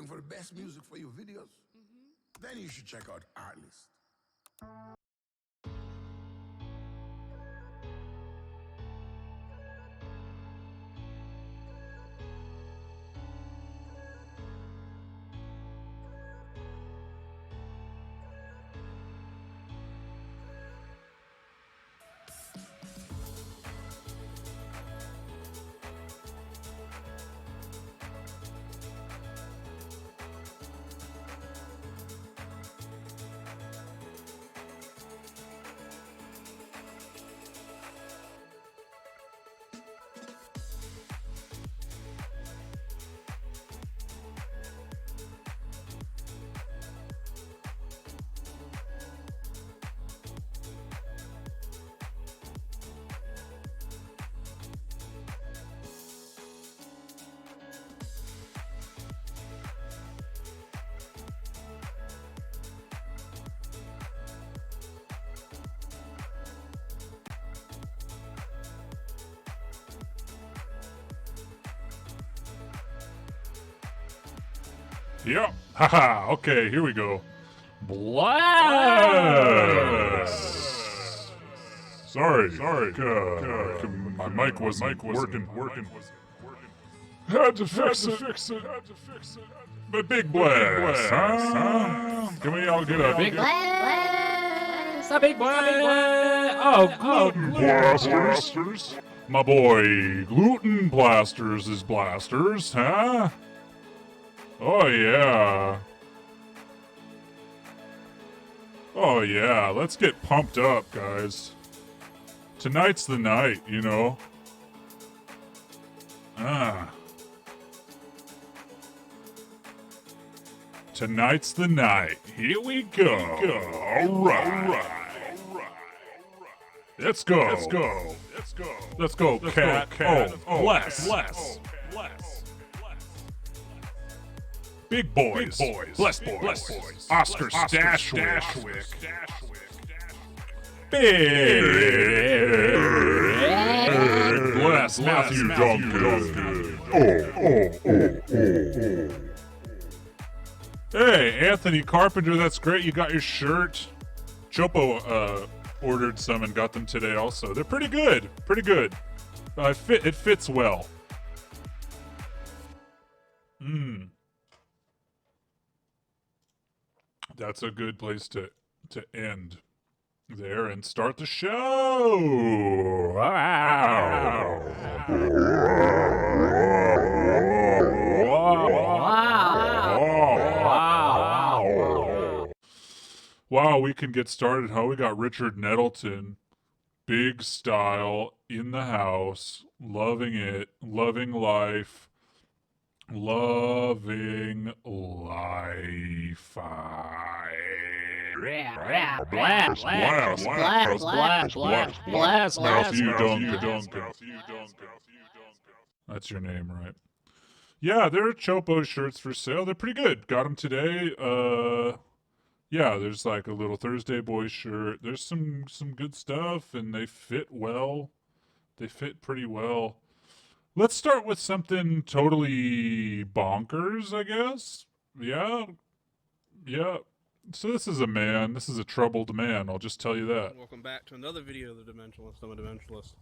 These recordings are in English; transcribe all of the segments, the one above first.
looking for the best music for your videos? Then you should check out Artlist. Yep. Haha. Okay, here we go. Blast! Sorry. My mic wasn't working. Had to fix it. But big blast, huh? Can we all get a big blast? A big blast! Oh, gluten blasters. My boy, Gluten Blasters is blasters, huh? Oh yeah. Oh yeah, let's get pumped up, guys. Tonight's the night, you know. Tonight's the night. Here we go. All right. Let's go, cat. Oh, bless. Big boys. Bless boys. Oscar Stashwick. Big bless Matthew Duncan. Oh. Hey, Anthony Carpenter, that's great. You got your shirt. Chopo ordered some and got them today also. They're pretty good. It fits well. That's a good place to end there and start the show. Wow, we can get started, huh? We got Richard Nettleton, big style, in the house, loving it, loving life. Loving life. Blast. Matthew Duncan. That's your name, right? Yeah, there are Chopo shirts for sale. They're pretty good. Got them today. Yeah, there's like a little Thursday Boys shirt. There's some good stuff, and they fit well. They fit pretty well. Let's start with something totally bonkers, I guess. Yeah. So this is a troubled man, I'll just tell you that. Welcome back to another video of The Dimensionalist. I'm a Dimensionalist.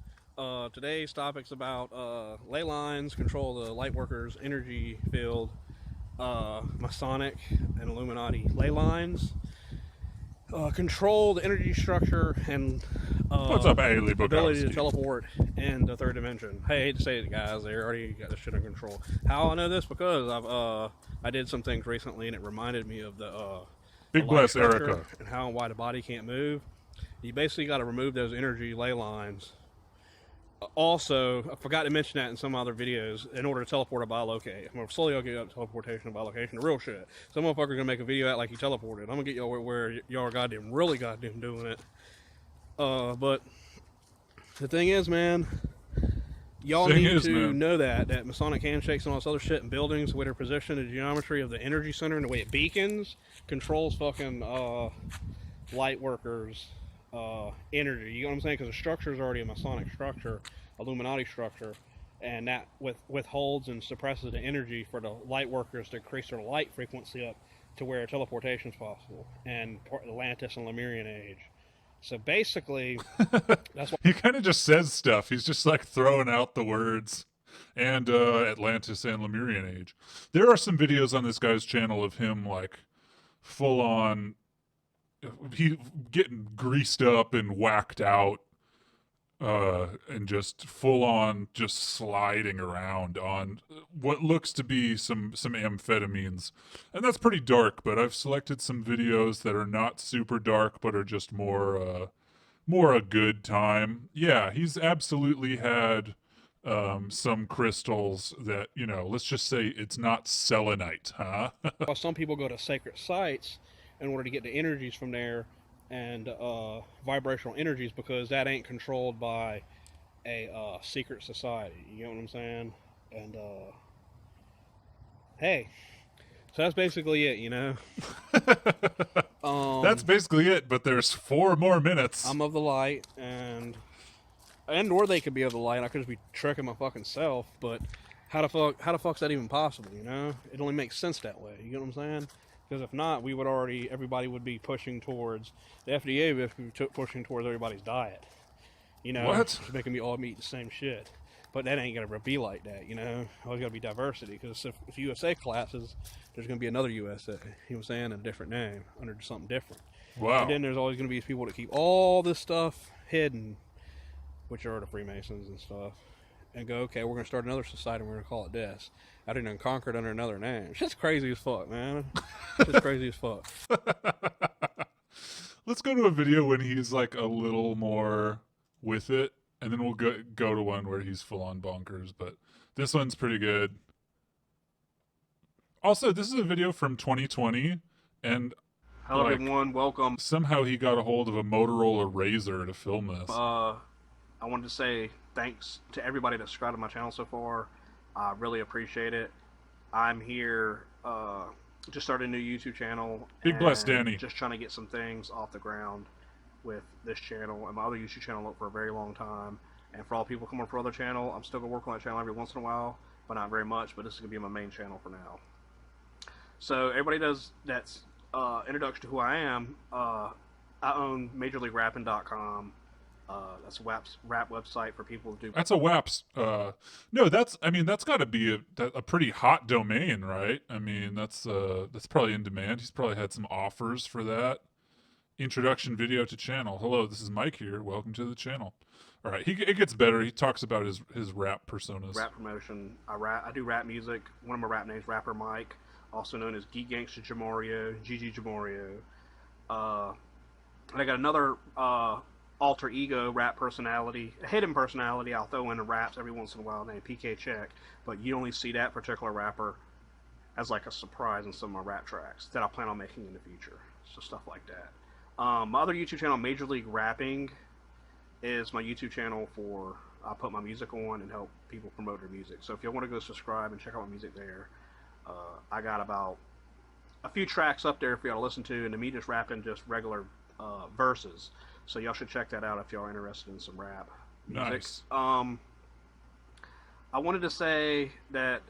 Today's topic's about ley lines, control the light workers, energy field, Masonic and Illuminati ley lines, control the energy structure, and what's up, Ailey Bukowski? Ability to teleport in the third dimension. Hey, I hate to say it, guys, they already got this shit under control. How I know this? Because I did some things recently, and it reminded me of the Big bless Erica and how and why the body can't move. You basically got to remove those energy ley lines. Also, I forgot to mention that in some other videos, in order to teleport a bilocate. I'm going to slowly get up teleportation of bilocation, the real shit. Some motherfucker going to make a video out like he teleported. I'm going to get y'all where y'all are really goddamn doing it. But the thing is, man, y'all need to know that Masonic handshakes and all this other shit in buildings, the way they're positioned, the geometry of the energy center, and the way it beacons, controls fucking light workers' energy. You know what I'm saying? Because the structure is already a Masonic structure, Illuminati structure. and that withholds and suppresses the energy for the light workers to increase their light frequency up to where teleportation is possible, and Atlantis and Lemurian age. So basically, that's why He kind of just says stuff. He's just like throwing out the words. And Atlantis and Lemurian age. There are some videos on this guy's channel of him like full on he getting greased up and whacked out and just full on just sliding around on what looks to be some amphetamines, and that's pretty dark. But I've selected some videos that are not super dark but are just more a good time. Yeah, he's absolutely had some crystals that, you know, let's just say it's not selenite, huh? Well, some people go to sacred sites in order to get the energies from there and vibrational energies, because that ain't controlled by a secret society. You know what I'm saying? And hey, so that's basically it, you know. That's basically it, but there's 4 more minutes. I'm of the light, and or they could be of the light. I could just be tricking my fucking self, but how the fuck's that even possible, you know? It only makes sense that way, you know what I'm saying? Because if not, everybody would be pushing towards, the FDA would be pushing towards everybody's diet, you know? What? Making me all eat the same shit. But that ain't gonna be like that, you know? Always gotta be diversity, because if USA collapses, there's gonna be another USA, you know what I'm saying? A different name, under something different. Wow. And then there's always gonna be people that keep all this stuff hidden, which are the Freemasons and stuff, and go, okay, we're going to start another society and we're going to call it this. I didn't conquer it under another name. It's just crazy as fuck, man. It's just crazy as fuck. Let's go to a video when he's like a little more with it, and then we'll go to one where he's full on bonkers, but this one's pretty good. Also, this is a video from 2020, and Hello, like, everyone. Welcome. somehow he got a hold of a Motorola Razr to film this. I wanted to say thanks to everybody that subscribed to my channel so far. I really appreciate it. I'm here, just started a new YouTube channel. Big bless, and Danny. Just trying to get some things off the ground with this channel and my other YouTube channel up for a very long time. And for all people coming from other channel, I'm still going to work on that channel every once in a while, but not very much. But this is going to be my main channel for now. So everybody that's introduction to who I am. I own MajorLeagueRapping.com. That's a rap website for people to do. That's a WAPS. No, that's got to be a pretty hot domain, right? I mean, that's probably in demand. He's probably had some offers for that. Introduction video to channel. Hello, this is Mike here. Welcome to the channel. All right, it gets better. He talks about his rap personas. Rap promotion. I do rap music. One of my rap names, Rapper Mike, also known as Geek Gangsta Jamorio, GG Jamorio. And I got another alter ego rap personality, a hidden personality I'll throw into raps every once in a while named PK Check, but you only see that particular rapper as like a surprise in some of my rap tracks that I plan on making in the future. So stuff like that. My other YouTube channel, Major League Rapping, is my YouTube channel for I put my music on and help people promote their music. So if you want to go subscribe and check out my music there, I got about a few tracks up there for y'all to listen to, and to me just rapping just regular verses. So y'all should check that out if y'all are interested in some rap music. Nice. I wanted to say that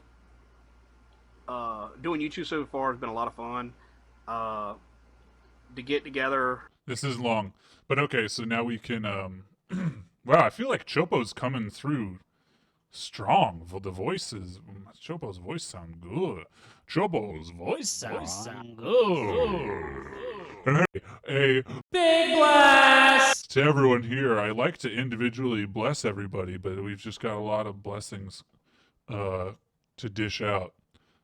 doing YouTube so far has been a lot of fun. To get together. This is long, but okay. So now we can. Wow, I feel like Chopo's coming through strong. The voices, Chopo's voice sound good. Chopo's voice sound good. And hey, a Big blast to everyone here. I like to individually bless everybody, but we've just got a lot of blessings to dish out.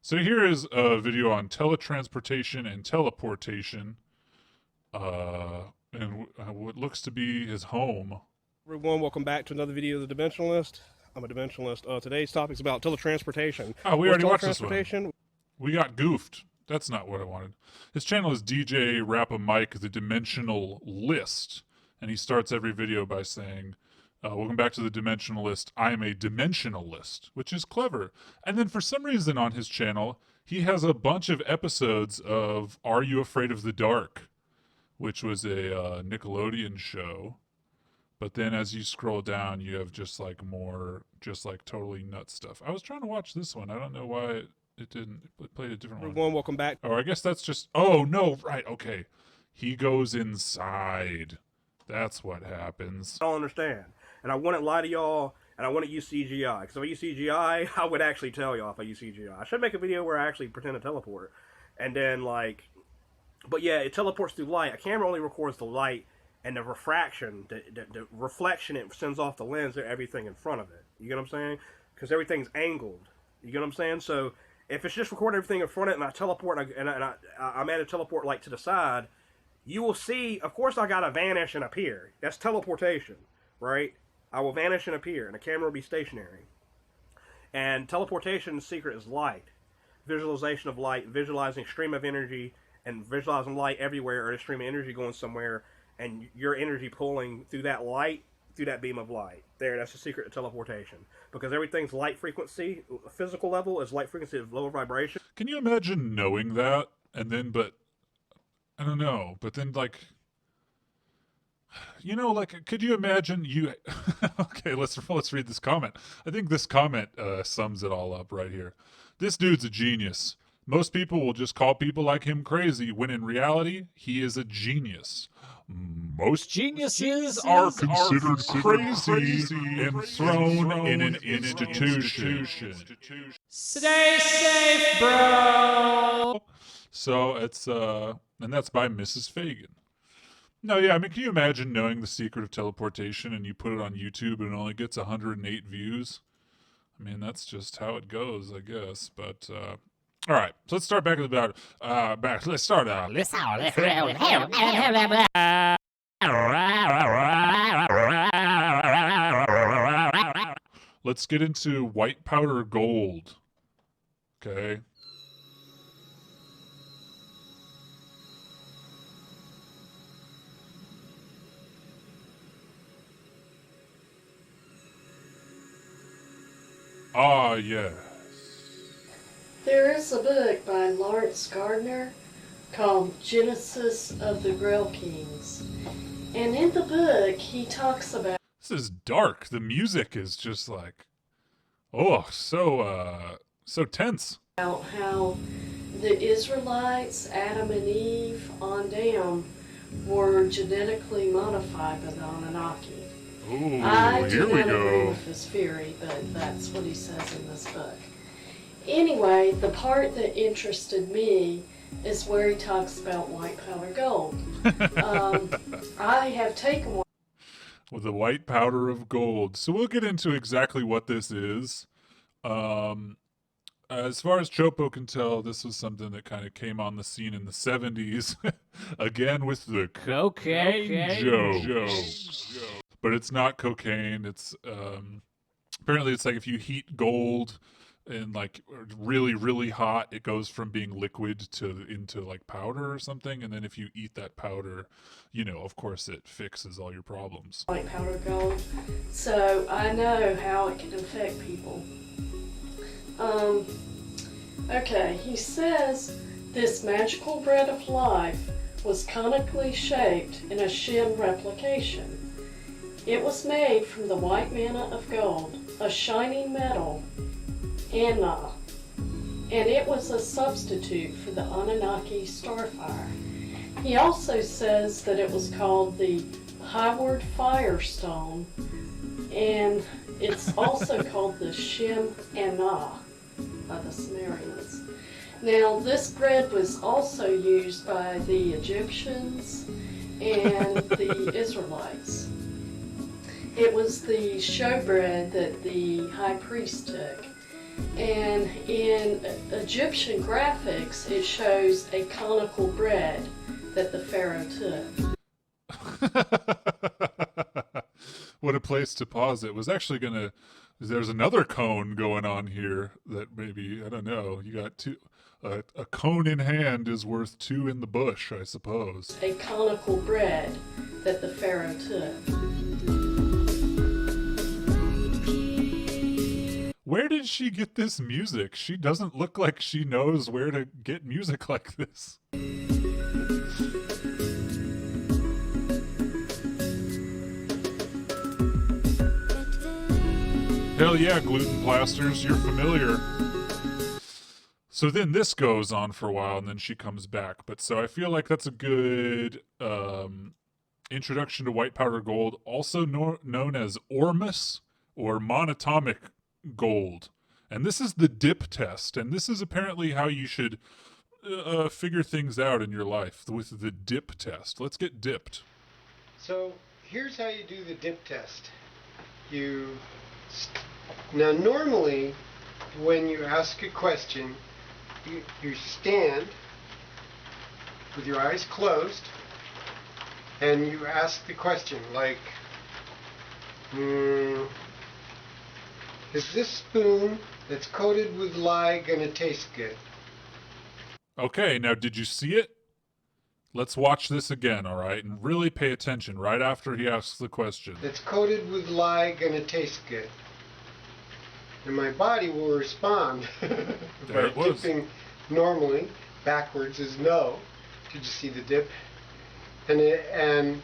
So here is a video on teletransportation and teleportation, and what looks to be his home. Everyone, welcome back to another video of The Dimensionalist. I'm a Dimensionalist. Today's topic is about teletransportation. Oh, we What's already watched this one. teletransportation? We got goofed. That's not what I wanted. His channel is DJ Rappa Mike, the Dimensional List, and he starts every video by saying, welcome back to the Dimensionalist. I am a dimensionalist, which is clever. And then for some reason on his channel, he has a bunch of episodes of Are You Afraid of the Dark, which was a Nickelodeon show But then as you scroll down, you have just like more, just like totally nuts stuff. I was trying to watch this one. I don't know why it didn't. It played a different one. Everyone, welcome back. Oh, I guess that's just. Oh no! Right. Okay. He goes inside. That's what happens. I don't understand. And I wouldn't lie to y'all, and I wouldn't use CGI. Because if I use CGI, I would actually tell y'all if I use CGI. I should make a video where I actually pretend to teleport. And then, like... But yeah, it teleports through light. A camera only records the light and the refraction, the reflection it sends off the lens of everything in front of it. You get what I'm saying? Because everything's angled. You get what I'm saying? So if it's just recording everything in front of it and I teleport and I'm at a teleport like to the side, you will see, of course I gotta vanish and appear. That's teleportation, right? I will vanish and appear, and the camera will be stationary. And teleportation's secret is light. Visualization of light, visualizing stream of energy, and visualizing light everywhere, or a stream of energy going somewhere, and your energy pulling through that light, through that beam of light. There, that's the secret of teleportation. Because everything's light frequency, physical level is light frequency of lower vibration. Can you imagine knowing that, and then, but I don't know, but then like, you know, like, could you imagine you? Okay, let's read this comment. I think this comment sums it all up right here. This dude's a genius. Most people will just call people like him crazy, when in reality, he is a genius. Most geniuses are considered crazy and thrown in an institution. Stay safe, bro. So it's and that's by Mrs. Fagan. No, yeah, I mean, can you imagine knowing the secret of teleportation and you put it on YouTube and it only gets 108 views? I mean, that's just how it goes, I guess. But all right, so let's start back at the back. Let's start out. Let's get into white powder gold. Okay. Ah, yes. There is a book by Lawrence Gardner called Genesis of the Grail Kings. And in the book, he talks about... This is dark. The music is just like, oh, so tense. how the Israelites, Adam and Eve, on down, were genetically modified by the Anunnaki. Ooh, I here do we not agree go. with his theory, but that's what he says in this book. Anyway, the part that interested me is where he talks about white powder gold. I have taken one. With the white powder of gold. So we'll get into exactly what this is. As far as Chopo can tell, this was something that kind of came on the scene in the 70s. Again with the Cocaine joke. But it's not cocaine. It's apparently it's like if you heat gold and like really, really hot, it goes from being liquid to into like powder or something. And then if you eat that powder, you know, of course it fixes all your problems. White powder gold, so I know how it can affect people. Okay, he says this magical bread of life was conically shaped in a Shem replication. It was made from the white manna of gold, a shining metal, Anna, and it was a substitute for the Anunnaki starfire. He also says that it was called the Highward Firestone, and it's also called the Shem Anna by the Sumerians. Now, this bread was also used by the Egyptians and the Israelites. It was the showbread that the high priest took. And in Egyptian graphics, it shows a conical bread that the pharaoh took. What a place to pause it. Was actually gonna, there's another cone going on here that maybe, I don't know, you got two, a cone in hand is worth two in the bush, I suppose. A conical bread that the pharaoh took. Where did she get this music? She doesn't look like she knows where to get music like this. Hell yeah, gluten plasters, you're familiar. So then this goes on for a while, and then she comes back. But so I feel like that's a good introduction to white powder gold, also known as Ormus or monatomic gold. And this is the dip test, and this is apparently how you should figure things out in your life with the dip test. Let's get dipped. So here's how you do the dip test. Now normally when you ask a question, you stand with your eyes closed and you ask the question like, is this spoon that's coated with lye gonna taste good? Okay, now did you see it? Let's watch this again, all right? And really pay attention right after he asks the question. That's coated with lye gonna taste good. And my body will respond There by it was. dipping normally backwards is no. Did you see the dip? And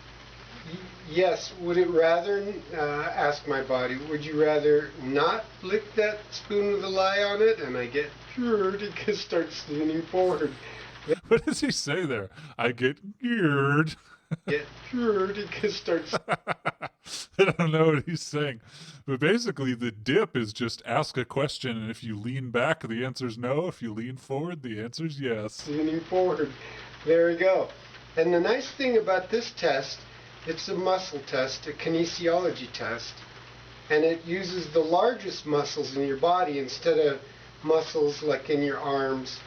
yes, would it rather, ask my body, would you rather not lick that spoon with the lye on it? And I get cured and start leaning forward. What does he say there? I get geared. Get cured and start. I don't know what he's saying. But basically, the dip is just ask a question, and if you lean back, the answer's no. If you lean forward, the answer's yes. Leaning forward. There we go. And the nice thing about this test, it's a muscle test, a kinesiology test, and it uses the largest muscles in your body instead of muscles like in your arms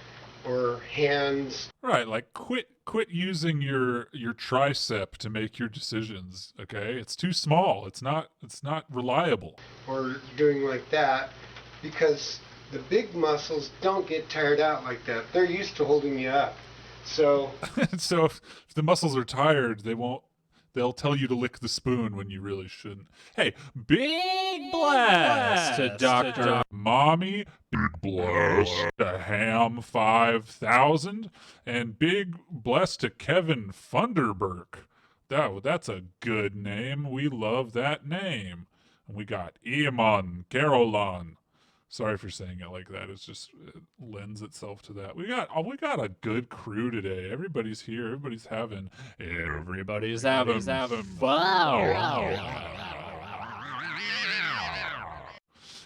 or hands. Right, like quit using your tricep to make your decisions, okay? It's too small. It's not reliable. Or doing like that, because the big muscles don't get tired out like that. They're used to holding you up. So So if the muscles are tired, they'll tell you to lick the spoon when you really shouldn't. Hey, big blast to Dr. Mommy, big blast to Ham 5000, and big bless to Kevin Funderburk. That's a good name. We love that name. And we got Iman Carolan. Sorry for saying it like that. It lends itself to that. We got a good crew today. Everybody's here. Everybody's having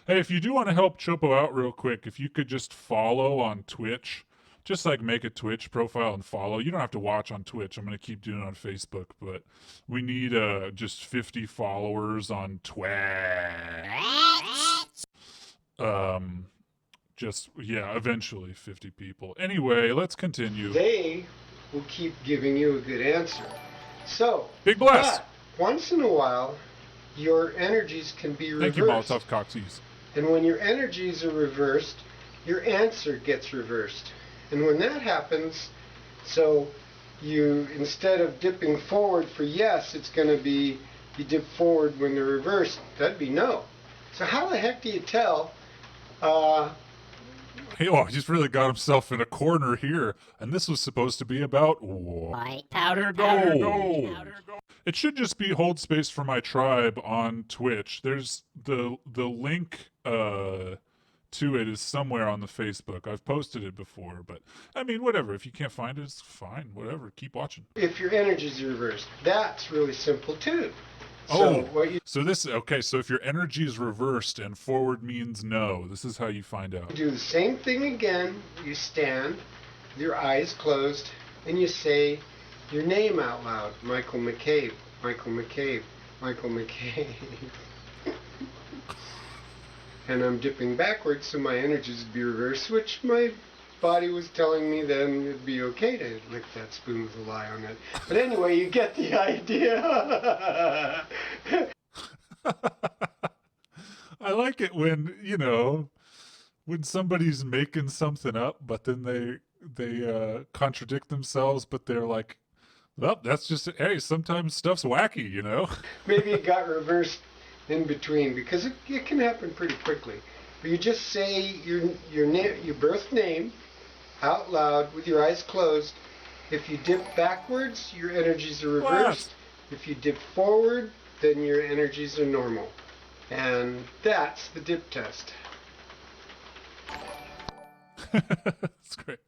Hey, if you do want to help Chopo out real quick, if you could just follow on Twitch, just like make a Twitch profile and follow. You don't have to watch on Twitch. I'm going to keep doing it on Facebook, but we need just 50 followers on Twitch. Eventually 50 people. Anyway, let's continue. they will keep giving you a good answer. So, Big blast. but once in a while, your energies can be reversed. Thank you, Molotov Cocktease. And when your energies are reversed, your answer gets reversed. And when that happens, so you, instead of dipping forward for yes, it's going to be you dip forward when they're reversed. That'd be no. So how the heck do you tell? He just really got himself in a corner here, and this was supposed to be about white powder gold. It should just be hold space for my tribe on Twitch. There's the link to it is somewhere on the Facebook. I've posted it before, but I mean, whatever. If you can't find it, it's fine. Whatever. Keep watching. If your energies are reversed, that's really simple too. So So if your energy is reversed and forward means no, this is how you find out. do the same thing again. You stand with your eyes closed and you say your name out loud. Michael McCabe, Michael McCabe, Michael McCabe. And I'm dipping backwards so my energies would be reversed, which my body was telling me then it'd be okay to lick that spoon with a lye on it. But anyway, you get the idea. I like it when, when somebody's making something up, but then they contradict themselves, but they're like, well, that's just it. Hey, sometimes stuff's wacky, Maybe it got reversed in between, because it can happen pretty quickly. But you just say your birth name out loud with your eyes closed. If you dip backwards, your energies are reversed. If you dip forward, then your energies are normal. And that's the dip test. That's great.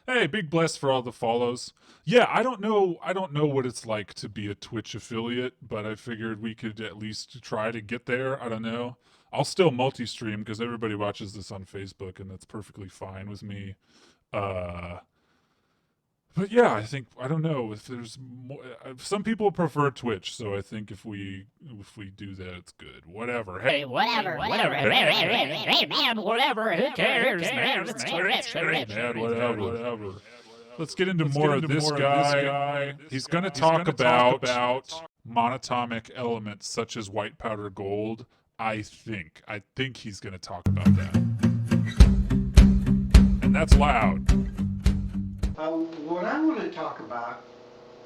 Hey, big bless for all the follows. Yeah, I don't know what it's like to be a Twitch affiliate, but I figured we could at least try to get there. I don't know. I'll still multi-stream because everybody watches this on Facebook, and that's perfectly fine with me. But yeah, I don't know if there's more. Some people prefer Twitch, so I think if we do that, it's good. Whatever. Hey, Whatever. Man, whatever. Who cares, man? It's man, whatever. Let's get into more of this guy. He's going to talk about monatomic elements such as white powder gold. I think he's going to talk about that, and that's loud. What I want to talk about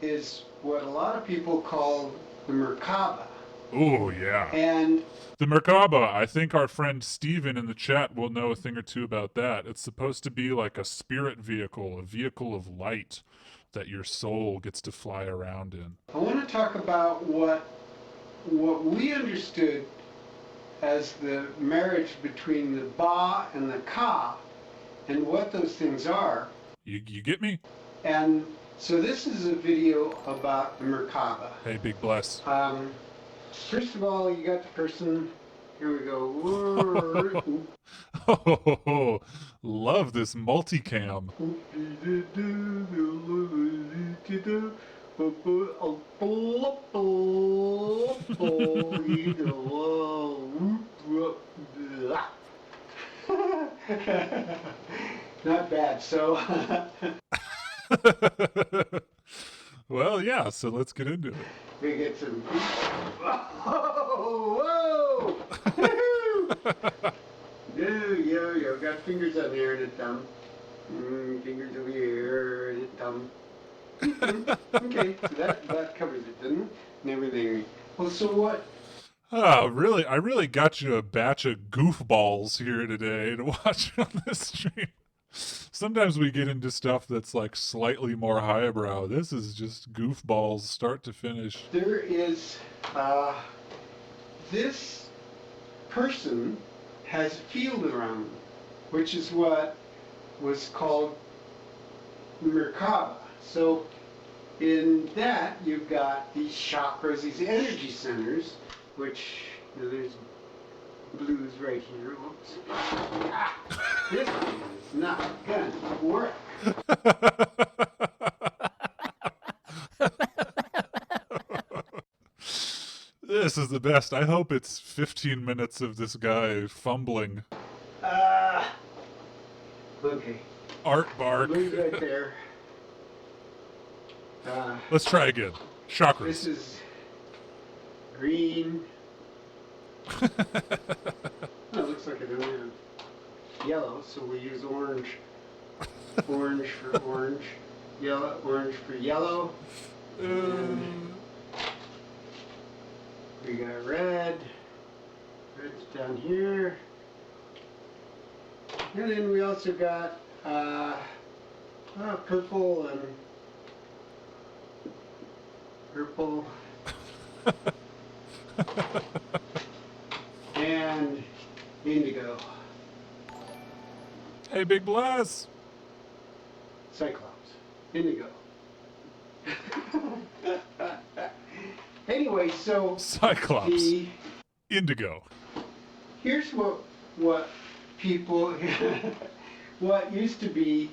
is what a lot of people call the Merkaba. Oh, yeah. And the Merkaba, I think our friend Steven in the chat will know a thing or two about that. It's supposed to be like a spirit vehicle, a vehicle of light that your soul gets to fly around in. I want to talk about what we understood as the marriage between the Ba and the Ka, and what those things are. You get me? And so this is a video about the Merkaba. Hey, big bless. First of all, you got the person. Here we go. Oh, love this multicam. Not bad. So. Well, yeah. So let's get into it. We get some. Whoa! Yo. Got fingers on there and a thumb. Fingers over here and a thumb. Okay, so that covers it, doesn't it? And everything. Well, so what? Oh, really? I really got you a batch of goofballs here today to watch on this stream. Sometimes we get into stuff that's like slightly more highbrow. This is just goofballs start to finish. There is, this person has a field around them, which is what was called Merkaba. So in that, you've got these chakras, these energy centers, which, there's blues right here. Whoops. This is not gonna work. This is the best. I hope it's 15 minutes of this guy fumbling. Okay. Art bark. Blues right there. Let's try again. Chakras. This is green. Oh, it looks like I don't have yellow, so we use orange. Orange for orange. Yellow, orange for yellow. And we got red. Red's down here. And then we also got purple and purple. And indigo. Hey, big bless. Cyclops. Indigo. Anyway, so Cyclops. Indigo. Here's what people what used to be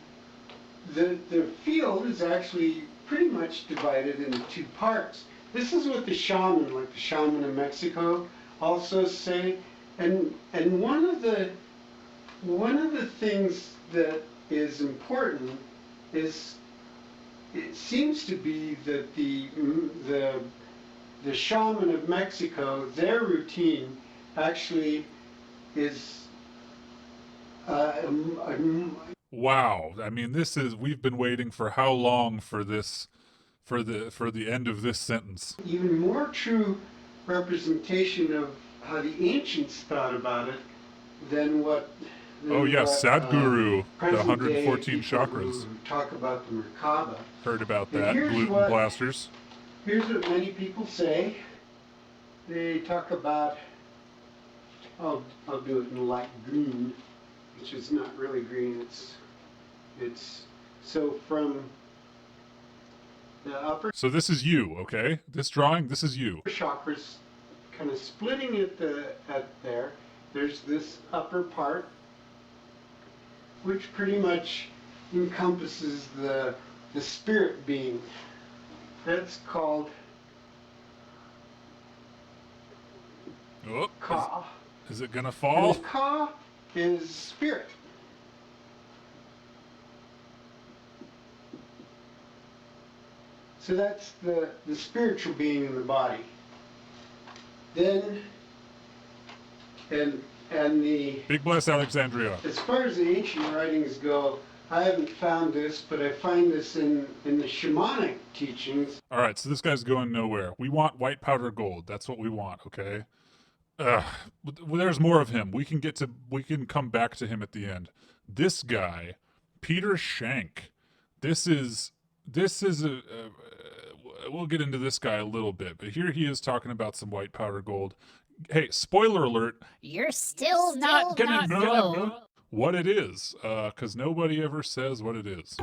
the field is actually pretty much divided into two parts. This is what the shaman, like the shaman of Mexico, also say, and one of the things that is important is it seems to be that the shaman of Mexico, their routine actually is wow. I mean, we've been waiting for how long for this, for the end of this sentence. Even more true representation of how the ancients thought about it than what. Oh yeah, Sadhguru, the 114 people chakras. who talk about the Merkaba. Heard about And that, here's gluten what- blasters. Here's what many people say. They talk about I'll do it in light green, which is not really green. It's so from the upper So this is you, okay? This drawing, this is you. chakras, kind of splitting at there. There's this upper part, which pretty much encompasses the spirit being. That's called Oh, Ka. is it gonna And fall? the Ka is spirit. So that's the spiritual being in the body. Then, and the, Big bless Alexandria. as far as the ancient writings go, I haven't found this, but I find this in the shamanic teachings. All right, so this guy's going nowhere. We want white powder gold. That's what we want, okay? Ugh. Well, there's more of him. We can come back to him at the end. This guy, Peter Shank. This is we'll get into this guy a little bit, but here he is talking about some white powder gold. Hey, spoiler alert, You're still not gonna know. what it is, because nobody ever says what it is.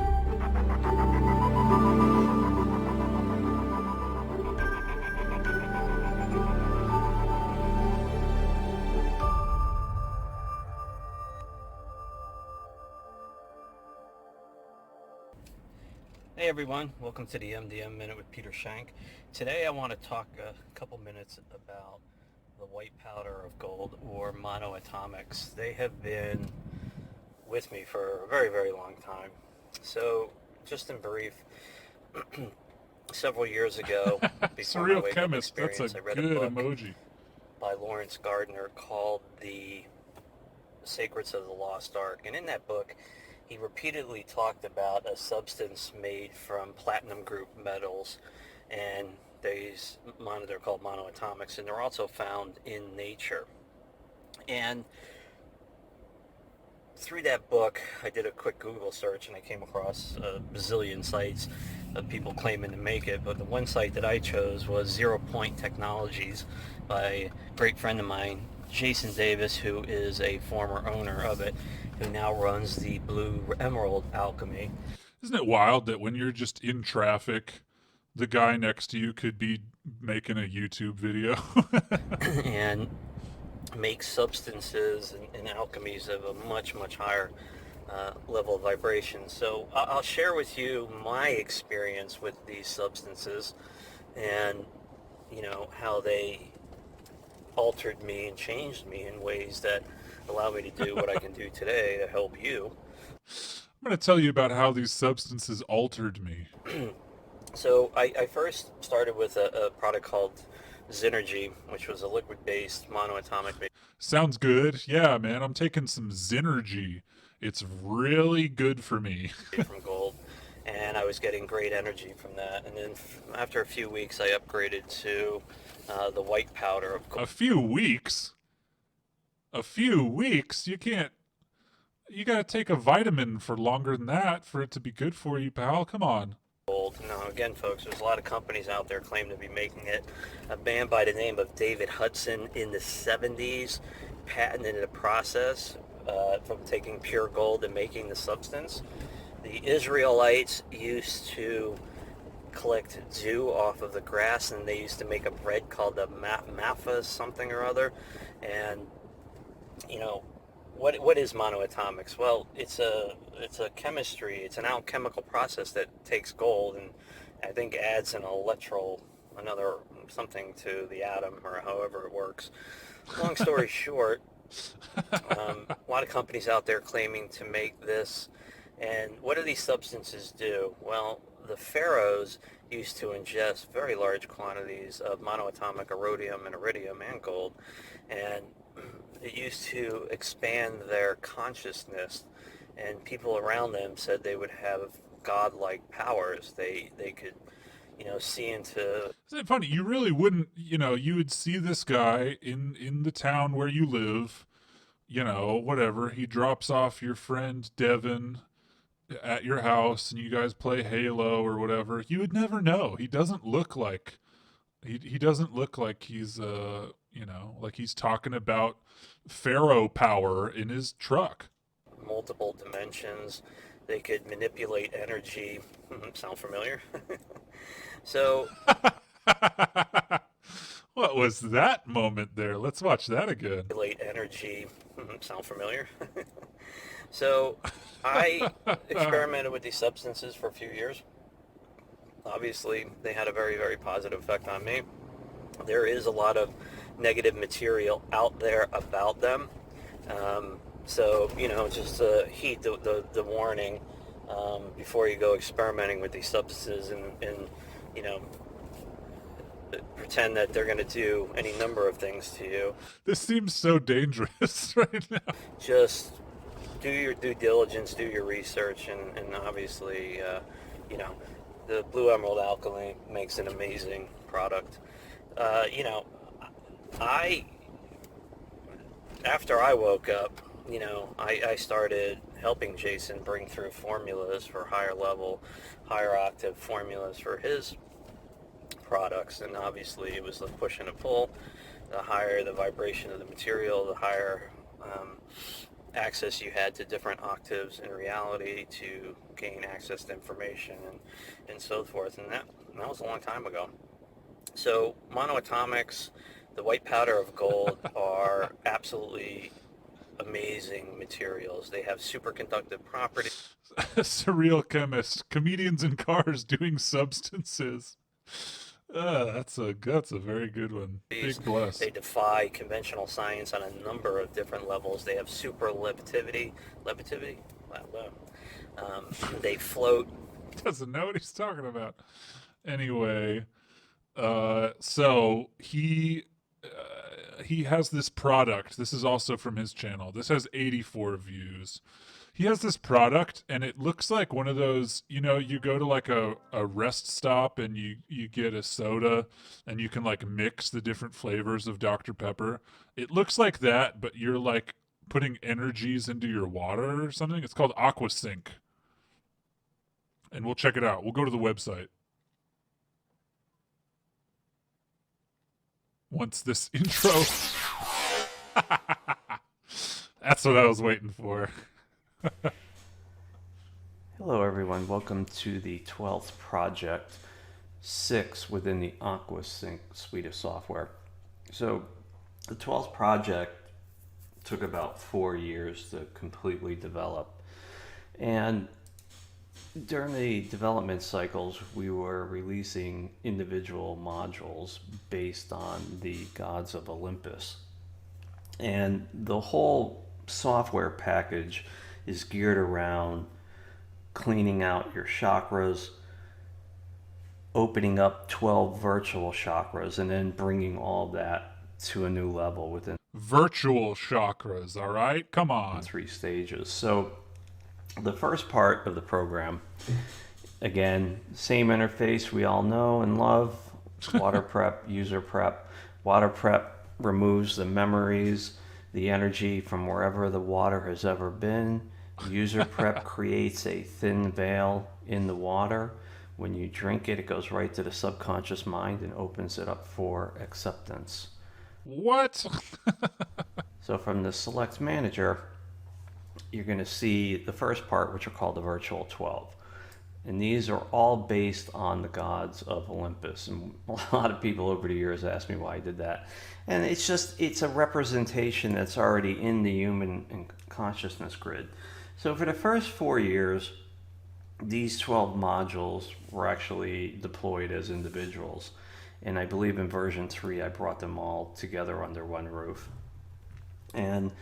Hey everyone, welcome to the MDM Minute with Peter Shank. Today I want to talk a couple minutes about the white powder of gold, or monoatomics. They have been with me for a very, very long time. So, just in brief, several years ago, before my Surreal wake-up chemist, that's a experience, I read good a book emoji. by Lawrence Gardner called The Secrets of the Lost Ark. And in that book, he repeatedly talked about a substance made from platinum group metals, and they're called monoatomics, and they're also found in nature. And through that book, I did a quick Google search, and I came across a bazillion sites of people claiming to make it, but the one site that I chose was Zero Point Technologies by a great friend of mine, Jason Davis, who is a former owner of it, who now runs the Blue Emerald Alchemy. Isn't it wild that when you're just in traffic, the guy next to you could be making a YouTube video? And make substances and alchemies of a much, much higher level of vibration. So I'll share with you my experience with these substances, and how they altered me and changed me in ways that allow me to do what I can do today to help you. I'm going to tell you about how these substances altered me. So I first started with a product called Synergy, which was a liquid-based monoatomic Sounds good. Yeah, man, I'm taking some Synergy. It's really good for me. from gold, and I was getting great energy from that. And then after a few weeks, I upgraded to the white powder of gold. A few weeks? A few weeks? You can't... You gotta take a vitamin for longer than that for it to be good for you, pal. Come on. Now, again, folks, there's a lot of companies out there claim to be making it. A man by the name of David Hudson in the 70s patented a process from taking pure gold and making the substance. The Israelites used to collect dew off of the grass, and they used to make a bread called the maphas something or other. And what is monoatomics? Well, it's a chemistry. It's an alchemical process that takes gold and I think adds another something to the atom, or however it works. Long story short, a lot of companies out there claiming to make this. And what do these substances do? Well, the pharaohs used to ingest very large quantities of monoatomic rhodium and iridium and gold, and it used to expand their consciousness, and people around them said they would have godlike powers. They could, see into... Isn't it funny? You really wouldn't, you would see this guy in the town where you live, whatever. He drops off your friend Devin at your house and you guys play Halo or whatever. You would never know. He doesn't look like He doesn't look like he's like he's talking about pharaoh power in his truck. Multiple dimensions. They could manipulate energy. Sound familiar? So, What was that moment there? Let's watch that again. manipulate energy. Sound familiar? So, I experimented with these substances for a few years. Obviously, they had a very, very positive effect on me. There is a lot of negative material out there about them. So, just to heed the warning before you go experimenting with these substances and pretend that they're going to do any number of things to you. This seems so dangerous right now. Just do your due diligence, do your research, and obviously, the Blue Emerald Alchemy makes an amazing product. After I woke up, I started helping Jason bring through formulas for higher level, higher octave formulas for his products, and obviously it was the push and a pull. The higher the vibration of the material, the higher access you had to different octaves in reality to gain access to information and so forth. And that was a long time ago. So monoatomics, the white powder of gold, are absolutely amazing materials. They have superconductive properties. Surreal chemist, comedians in cars doing substances. That's a very good one. Big bless. They defy conventional science on a number of different levels. They have superlevity. They float. Doesn't know what he's talking about. Anyway, so he has this product. This is also from his channel. This has 84 views. He has this product, and it looks like one of those, you go to like a rest stop and you get a soda and you can like mix the different flavors of Dr. Pepper. It looks like that, but you're like putting energies into your water or something. It's called AquaSync. And we'll check it out. We'll go to the website once this intro. That's what I was waiting for. Hello everyone, welcome to the 12th project, 6 within the AquaSync suite of software. So the 12th project took about 4 years to completely develop, and during the development cycles we were releasing individual modules based on the gods of Olympus, and the whole software package is geared around cleaning out your chakras, opening up 12 virtual chakras, and then bringing all that to a new level within virtual chakras, all right? Come on. 3 stages. So the first part of the program, again, same interface we all know and love, water prep, user prep. Water prep removes the memories, the energy from wherever the water has ever been. User prep creates a thin veil in the water. When you drink it, it goes right to the subconscious mind and opens it up for acceptance. What? So from the select manager, you're going to see the first part, which are called the virtual 12. And these are all based on the gods of Olympus. And a lot of people over the years asked me why I did that. And it's a representation that's already in the human consciousness grid. So for the first 4 years, these 12 modules were actually deployed as individuals. And I believe in version 3, I brought them all together under one roof. And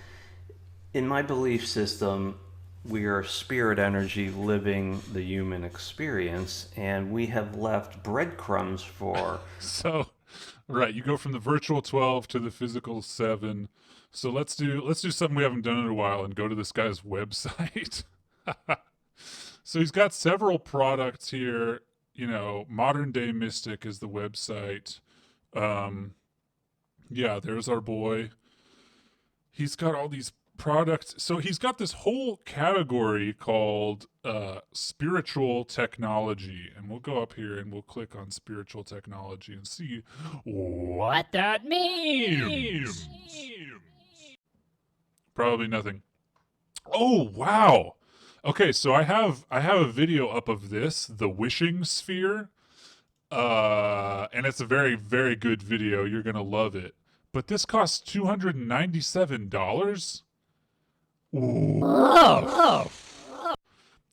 in my belief system, we are spirit energy living the human experience, and we have left breadcrumbs for... So, right, you go from the virtual 12 to the physical 7. So let's do something we haven't done in a while and go to this guy's website. So he's got several products here. Modern Day Mystic is the website. Yeah, there's our boy. He's got all these product. So he's got this whole category called spiritual technology, and we'll go up here and we'll click on spiritual technology and see What that means. Probably nothing. Oh wow. Okay, so I have a video up of this, the wishing sphere. And it's a very, very good video. You're gonna love it. But this costs $297. Oh.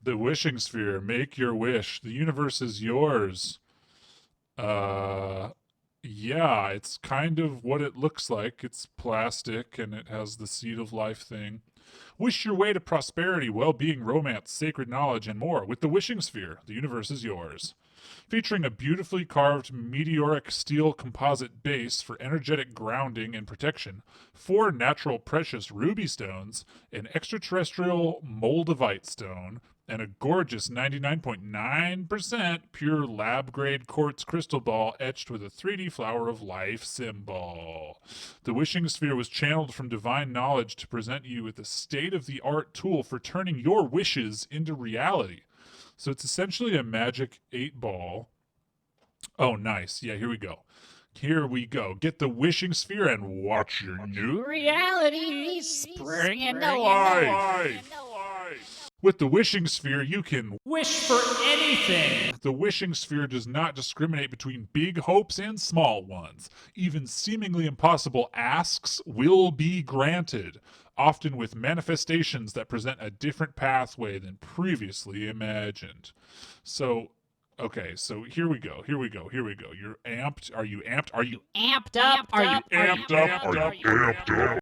The wishing sphere. Make your wish. The universe is yours. Yeah, it's kind of what it looks like. It's plastic and it has the seed of life thing. Wish your way to prosperity, well-being, romance, sacred knowledge, and more with the wishing sphere. The universe is yours. Featuring a beautifully carved meteoric steel composite base for energetic grounding and protection, 4 natural precious ruby stones, an extraterrestrial moldavite stone, and a gorgeous 99.9% pure lab-grade quartz crystal ball etched with a 3D flower of life symbol. The wishing sphere was channeled from divine knowledge to present you with a state-of-the-art tool for turning your wishes into reality. So it's essentially a magic 8-ball. Oh, nice. Yeah, here we go. Here we go. Get the wishing sphere and watch your new Reality spring into life. With the wishing sphere, you can Wish for anything. The wishing sphere does not discriminate between big hopes and small ones. Even seemingly impossible asks will be granted, often with manifestations that present a different pathway than previously imagined. So, okay, so here we go. You're amped. Are you amped? Are you Amped up. Are you amped up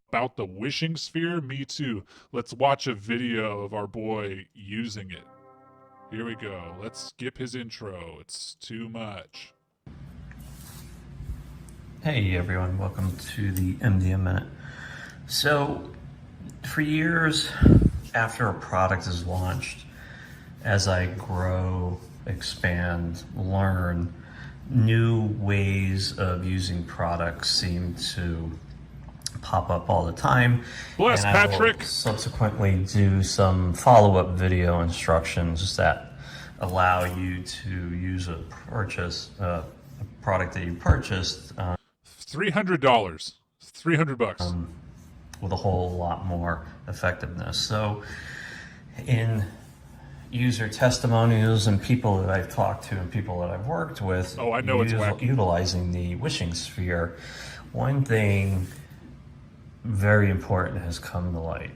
about the wishing sphere? Me too. Let's watch a video of our boy using it. Here we go. Let's skip his intro. It's too much. Hey everyone, welcome to the MDM Minute. So, for years after a product is launched, as I grow, expand, learn, new ways of using products seem to pop up all the time. Bless and I will Patrick! subsequently do some follow-up video instructions that allow you to use a product that you purchased $300. $300. with a whole lot more effectiveness. So in user testimonials and people that I've talked to and people that I've worked with, Oh, I know it's wacky. utilizing the wishing sphere, one thing very important has come to light,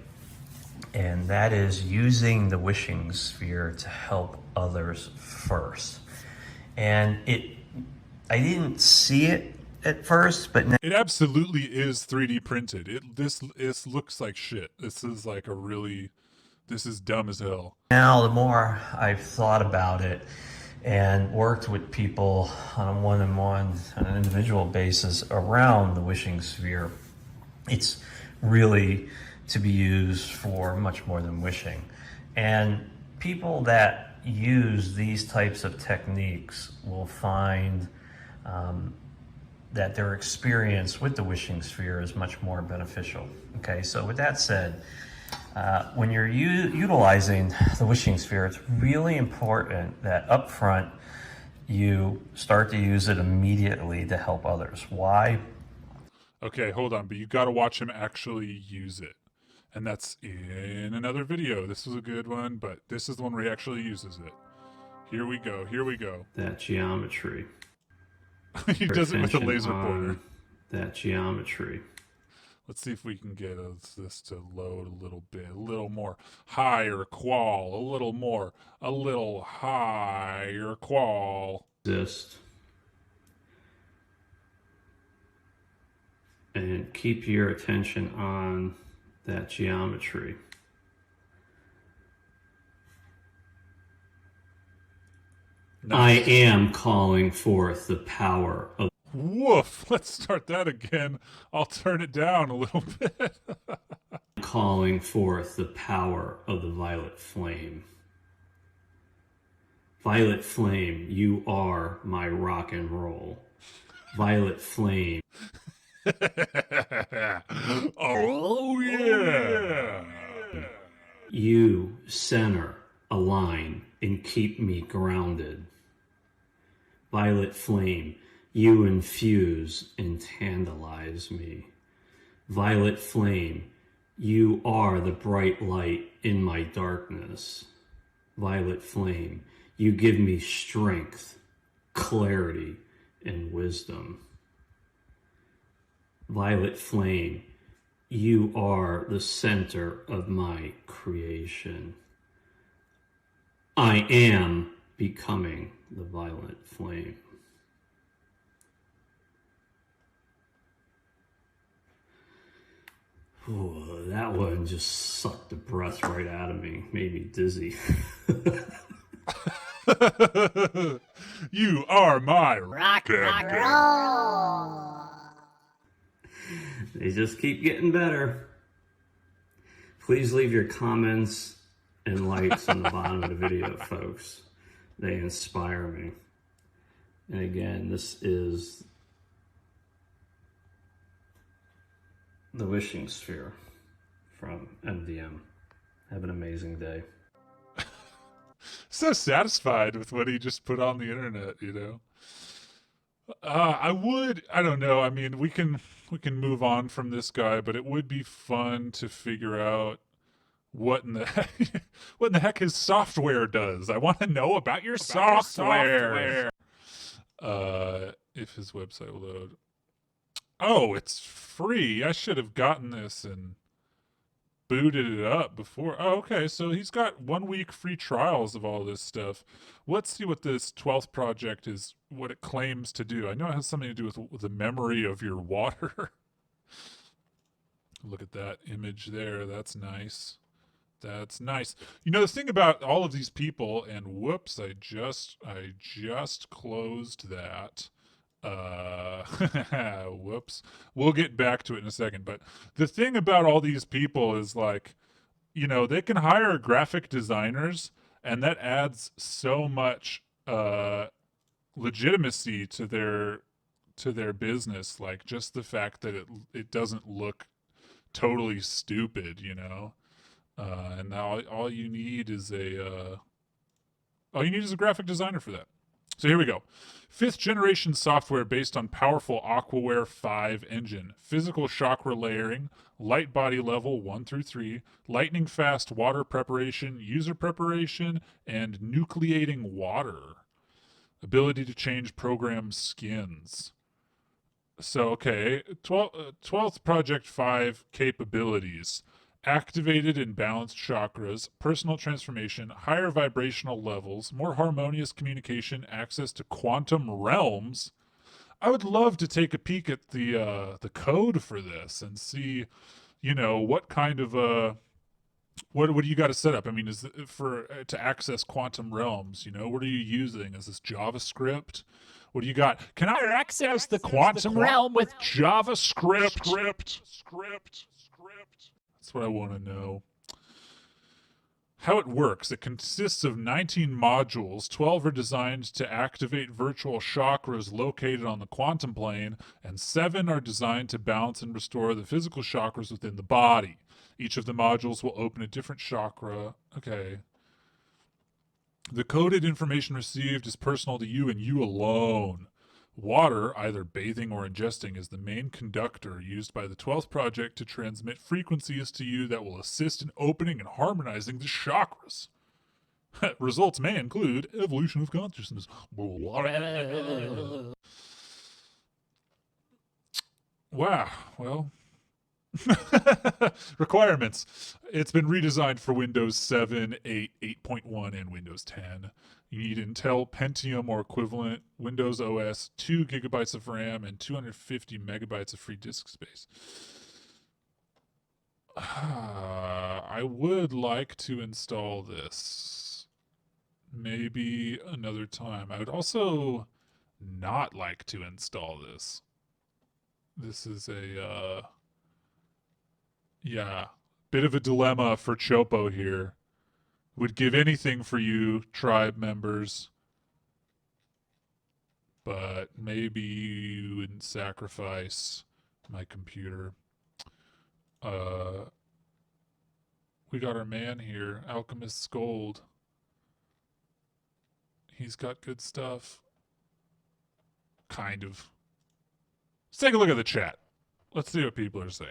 and that is using the wishing sphere to help others first. And I didn't see it at first, but now It absolutely is 3D printed. This looks like shit. This is dumb as hell. the more I've thought about it and worked with people on a one-on-one, on an individual basis around the wishing sphere, it's really to be used for much more than wishing. And people that use these types of techniques will find that their experience with the wishing sphere is much more beneficial. Okay, so with that said, when you're utilizing the wishing sphere, it's really important that up front you start to use it immediately to help others. Why? Okay, hold on, but you got to watch him actually use it. And that's in another video. This was a good one, but this is the one where he actually uses it. Here we go. That geometry. He does it with a Attention laser on pointer. That geometry. Let's see if we can get this to load a little bit. A little more higher qual. A little more. A little higher qual. Exist. And keep your attention on that geometry. Nice. I am calling forth the power of Woof. Let's start that again. I'll turn it down a little bit. calling forth the power of the violet flame. Violet flame, you are my rock and roll. Violet flame. Oh, yeah. Violet flame, you infuse and tantalize me. Violet flame, you are the bright light in my darkness. Violet flame, you give me strength, clarity, and wisdom. Violet flame, you are the center of my creation. I am becoming the violet flame. Ooh, that one just sucked the breath right out of me, made me dizzy. You are my Rock and roll. They just keep getting better. Please leave your comments and likes on the bottom of the video, folks. They inspire me. And again, this is the Wishing Sphere from MDM. Have an amazing day. So satisfied with what he just put on the internet, you know. I don't know. I mean, we can move on from this guy, but it would be fun to figure out what in the heck, what in the heck his software does. I want to know about your software. If his website will load. Oh, it's free. I should have gotten this and booted it up before. Oh, okay. So he's got 1 week free trials of all this stuff. Let's see what this 12th project is, what it claims to do. I know it has something to do with the memory of your water. Look at that image there. That's nice. That's nice. You know, the thing about all of these people, and whoops, I just closed that. Whoops. We'll get back to it in a second. But the thing about all these people is, like, you know, they can hire graphic designers, and that adds so much legitimacy to their business. Like, just the fact that it doesn't look totally stupid, you know. And now all you need is a graphic designer for that. So here we go. 5th generation software based on powerful Aquaware 5 engine. Physical chakra layering, light body level 1 through 3, lightning fast water preparation, user preparation, and nucleating water. Ability to change program skins. So, okay, 12th Project 5 capabilities. Activated and balanced chakras, personal transformation, higher vibrational levels, more harmonious communication, access to quantum realms. I would love to take a peek at the code for this and see, you know, what kind of what do you got to set up? I mean, is it to access quantum realms? You know, what are you using? Is this JavaScript? What do you got? Can I access the quantum realm with JavaScript? That's what I want to know. How it works. It consists of 19 modules. 12 are designed to activate virtual chakras located on the quantum plane, and 7 are designed to balance and restore the physical chakras within the body. Each of the modules will open a different chakra. Okay. The coded information received is personal to you and you alone. Water, either bathing or ingesting, is the main conductor used by the 12th Project to transmit frequencies to you that will assist in opening and harmonizing the chakras. Results may include evolution of consciousness. Wow, well. Requirements. It's been redesigned for Windows 7, 8, 8.1, and Windows 10. You need Intel Pentium or equivalent, Windows OS, 2 gigabytes of RAM, and 250 megabytes of free disk space. I would like to install this. Maybe another time. I would also not like to install this. This is a, yeah, bit of a dilemma for Chopo here. Would give anything for you, tribe members. But maybe you wouldn't sacrifice my computer. We got our man here, Alchemist Gold. He's got good stuff. kind of. Let's take a look at the chat. Let's see what people are saying.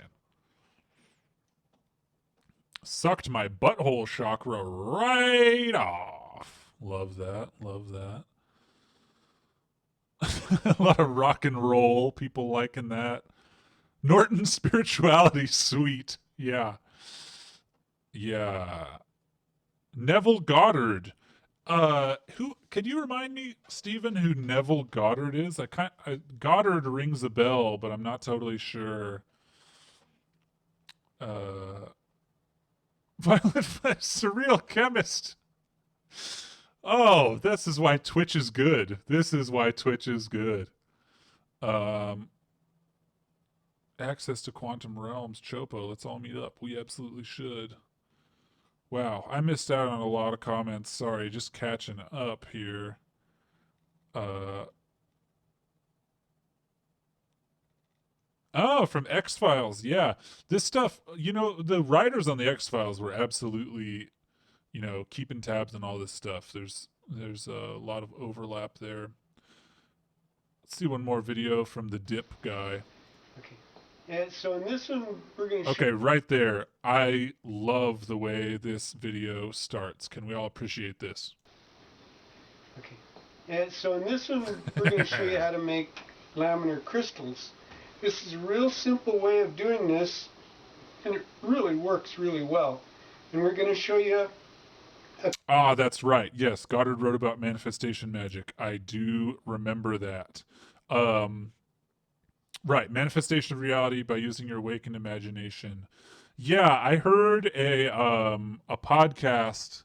Sucked my butthole chakra right off. Love that. Love that. A lot of rock and roll. People liking that. Norton spirituality sweet. Yeah. Yeah. Neville Goddard. Who could you remind me, Stephen, who Neville Goddard is? Goddard rings a bell, but I'm not totally sure. Violent surreal chemist. Oh, this is why Twitch is good. This is why Twitch is good. Access to quantum realms, Chopo. Let's all meet up. We absolutely should. Wow, I missed out on a lot of comments. Sorry, just catching up here. Oh, from X-Files. Yeah. This stuff, the writers on the X-Files were absolutely, keeping tabs on all this stuff. There's a lot of overlap there. Let's see one more video from the Dip guy. Okay. And so in this one, we're going to Okay, right there. I love the way this video starts. Can we all appreciate this? Okay. And so in this one, we're going to show you how to make laminar crystals. This is a real simple way of doing this, and it really works really well. And we're going to show you. Ah, that's right. Yes, Goddard wrote about manifestation magic. I do remember that. Right, manifestation of reality by using your awakened imagination. Yeah, I heard a podcast.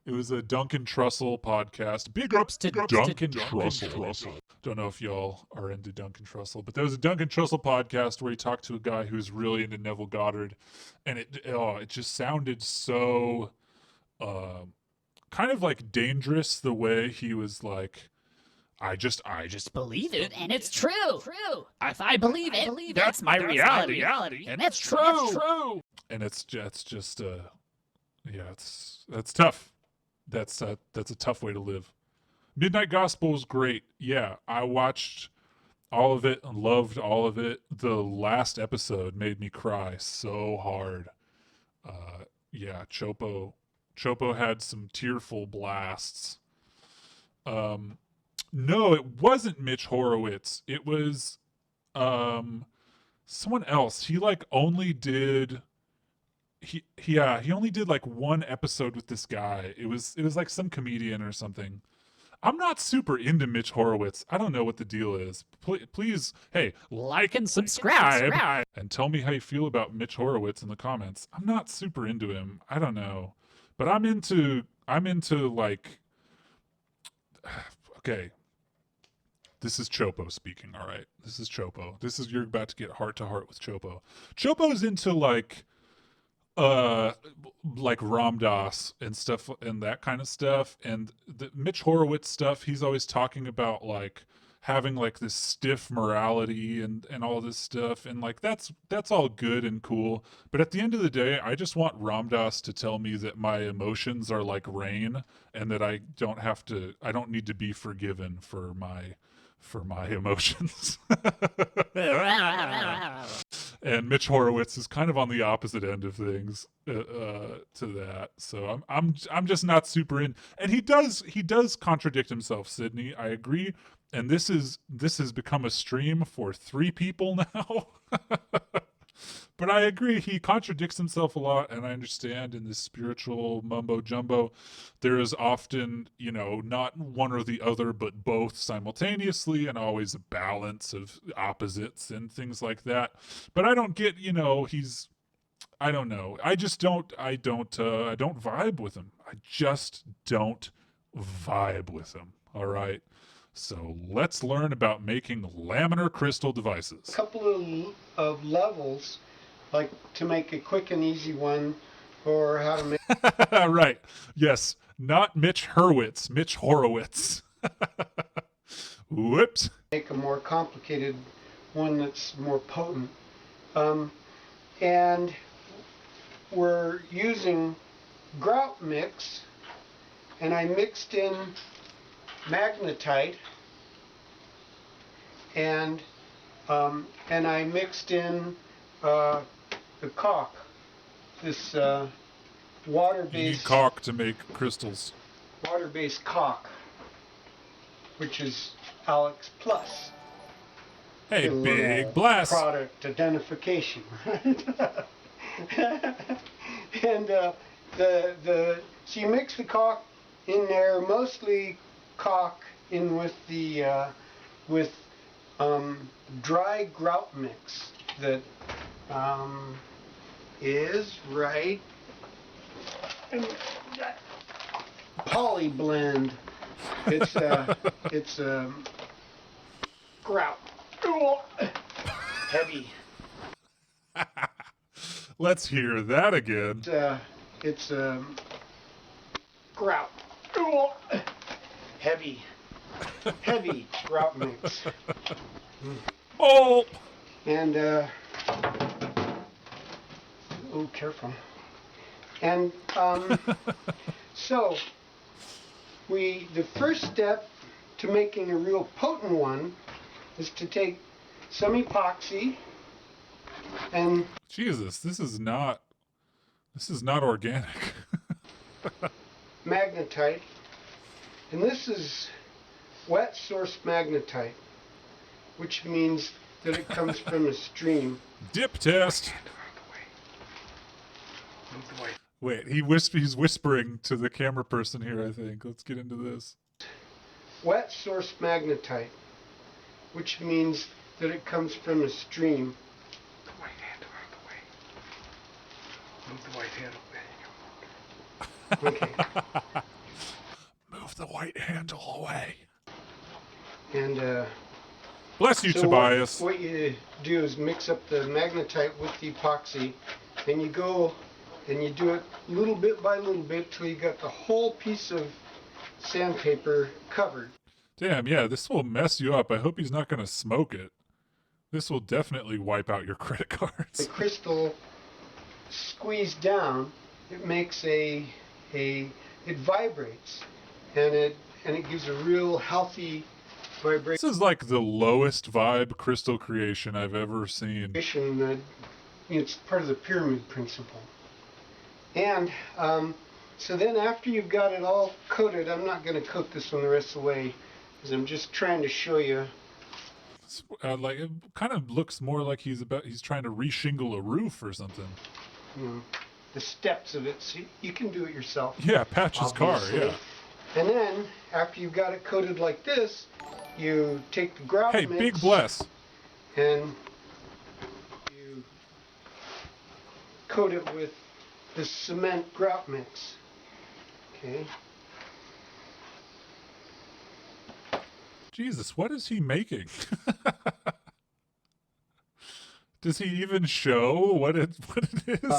It was a Duncan Trussell podcast. Big ups to Duncan Trussell. Don't know if y'all are into Duncan Trussell, but there was a Duncan Trussell podcast where he talked to a guy who's really into Neville Goddard, and it just sounded so kind of like dangerous the way he was like, I just Believe it, and it's true. If I believe it, that's my reality. And it's true. And it's just that's tough. That's a tough way to live. Midnight Gospel is great. Yeah, I watched all of it and loved all of it. The last episode made me cry so hard. Yeah, Chopo had some tearful blasts. No, it wasn't Mitch Horowitz. It was someone else. He only did he only did like one episode with this guy. It was like some comedian or something. I'm not super into Mitch Horowitz. I don't know what the deal is. Please, hey, like and subscribe and tell me how you feel about Mitch Horowitz in the comments. I'm not super into him. I don't know. But I'm into like okay. This is Chopo speaking, all right? This is Chopo. You're about to get heart to heart with Chopo. Chopo's into like Ram Dass and stuff and that kind of stuff, and the Mitch Horowitz stuff, he's always talking about like having like this stiff morality and all this stuff, and like that's all good and cool, but at the end of the day, I just want Ram Dass to tell me that my emotions are like rain and that I don't need to be forgiven for my emotions. And Mitch Horowitz is kind of on the opposite end of things to that. So I'm just not super in. And he does contradict himself, Sydney. I agree. And this has become a stream for 3 people now. But I agree, he contradicts himself a lot, and I understand in this spiritual mumbo jumbo, there is often, not one or the other, but both simultaneously, and always a balance of opposites and things like that. But I don't get, I don't know. I don't vibe with him. I just don't vibe with him. All right. So let's learn about making laminar crystal devices. A couple of levels, like to make a quick and easy one, or how to make. Right. Yes. Not Mitch Hurwitz. Mitch Horowitz. Whoops. Make a more complicated one that's more potent. And we're using grout mix, and I mixed in magnetite and I mixed in the caulk, this You need water-based caulk to make crystals. water-based caulk, which is Alex Plus. Hey, A little big blast! product identification, right? And so you mix the caulk in there, mostly caulk in with the dry grout mix that is right. Poly blend. It's grout. Heavy. Let's hear that again. It's grout. Heavy. Heavy grout mix. Oh! And oh, careful. And so the first step to making a real potent one is to take some epoxy and Jesus, this is not organic. magnetite, and this is wet source magnetite, which means that it comes from a stream. Dip test. Wait, he's whispering to the camera person here, I think. Let's get into this. Wet source magnetite, which means that it comes from a stream. The white hand out of the way. Move the white hand away. Okay. Move the white handle away. And bless you, so Tobias. what you do is mix up the magnetite with the epoxy, and you go and you do it little bit by little bit till you got the whole piece of sandpaper covered. Damn, yeah, this will mess you up. I hope he's not going to smoke it. This will definitely wipe out your credit cards. The crystal squeezed down, it makes it vibrates, and it gives a real healthy vibration. This is like the lowest vibe crystal creation I've ever seen. That, it's part of the pyramid principle. And so then after you've got it all coated, I'm not going to coat this one the rest of the way, because I'm just trying to show you. Like it kind of looks more like he's trying to reshingle a roof or something. The steps of it, so you can do it yourself. Yeah, patch his car, yeah. And then after you've got it coated like this, you take the grout mix. Hey, big bless. And you coat it with the cement grout mix. Okay. Jesus, what is he making? Does he even show what it is?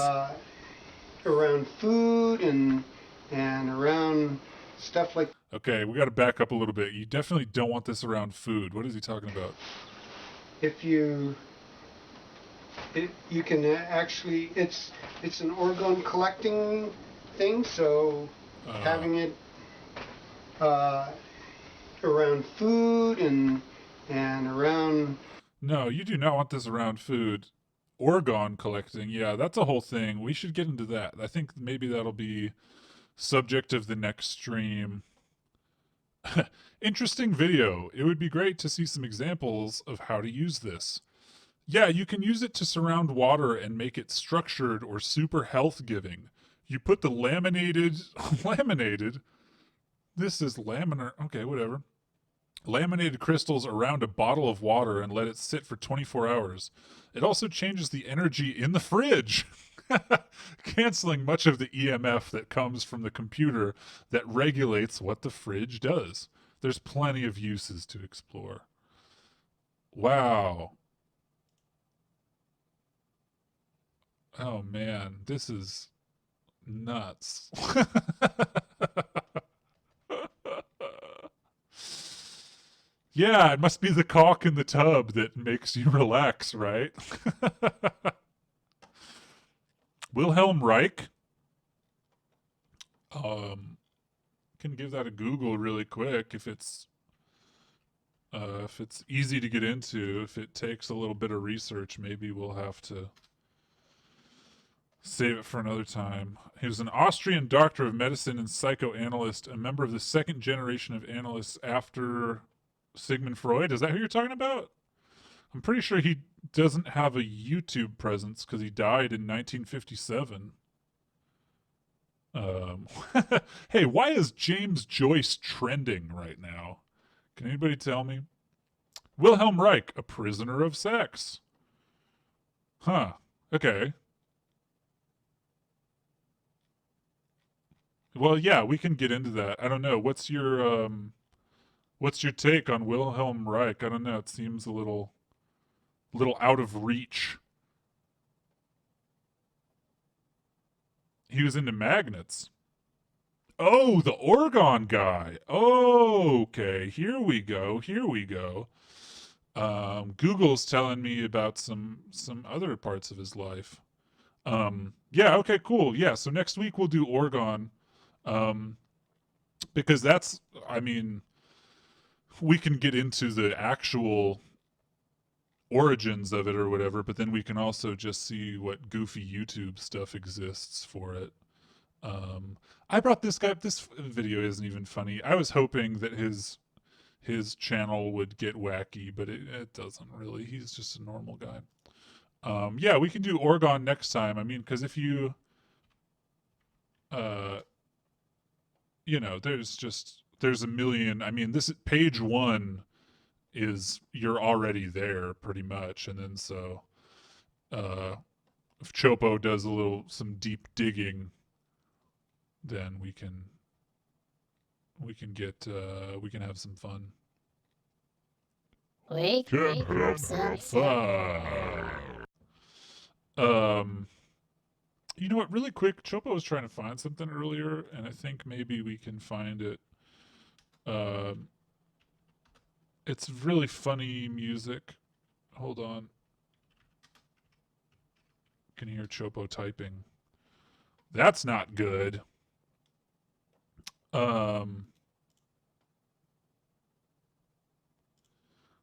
Around food and around stuff like. Okay, we got to back up a little bit. You definitely don't want this around food. What is he talking about? If you can actually, it's an orgone collecting thing, so having it around food and around. No, you do not want this around food. Orgone collecting, yeah, that's a whole thing. We should get into that. I think maybe that'll be subject of the next stream. Interesting video. It would be great to see some examples of how to use this. Yeah, you can use it to surround water and make it structured or super health giving. You put the laminated, this is laminar, okay, whatever. Laminated crystals around a bottle of water and let it sit for 24 hours. It also changes the energy in the fridge, canceling much of the EMF that comes from the computer that regulates what the fridge does. There's plenty of uses to explore. Wow. Oh man, this is nuts. Yeah, it must be the caulk in the tub that makes you relax, right? Wilhelm Reich. Can give that a Google really quick if it's If it's easy to get into, if it takes a little bit of research, maybe we'll have to save it for another time. He was an Austrian doctor of medicine and psychoanalyst, a member of the second generation of analysts after Sigmund Freud. Is that who you're talking about? I'm pretty sure he doesn't have a YouTube presence because he died in 1957. Hey, why is James Joyce trending right now? Can anybody tell me? Wilhelm Reich, a prisoner of sex. Huh. Okay. Well, yeah, we can get into that. I don't know. What's your take on Wilhelm Reich? I don't know. It seems a little out of reach. He was into magnets. Oh, the Orgon guy. Oh, okay. Here we go. Google's telling me about some other parts of his life. Yeah, okay, cool. Yeah, so next week we'll do Orgon. Because that's, I mean, we can get into the actual origins of it or whatever, but then we can also just see what goofy YouTube stuff exists for it. I brought this guy up. This video isn't even funny. I was hoping that his channel would get wacky, but it doesn't really. He's just a normal guy. Yeah, we can do Orgon next time. I mean, because if you, you know, there's a million. I mean, this page 1 is you're already there pretty much, and then so if Chopo does some deep digging, then we can have some fun. We can have some fun. You know what, really quick, Chopo was trying to find something earlier, and I think maybe we can find it. It's really funny music. Hold on. Can you hear Chopo typing? That's not good.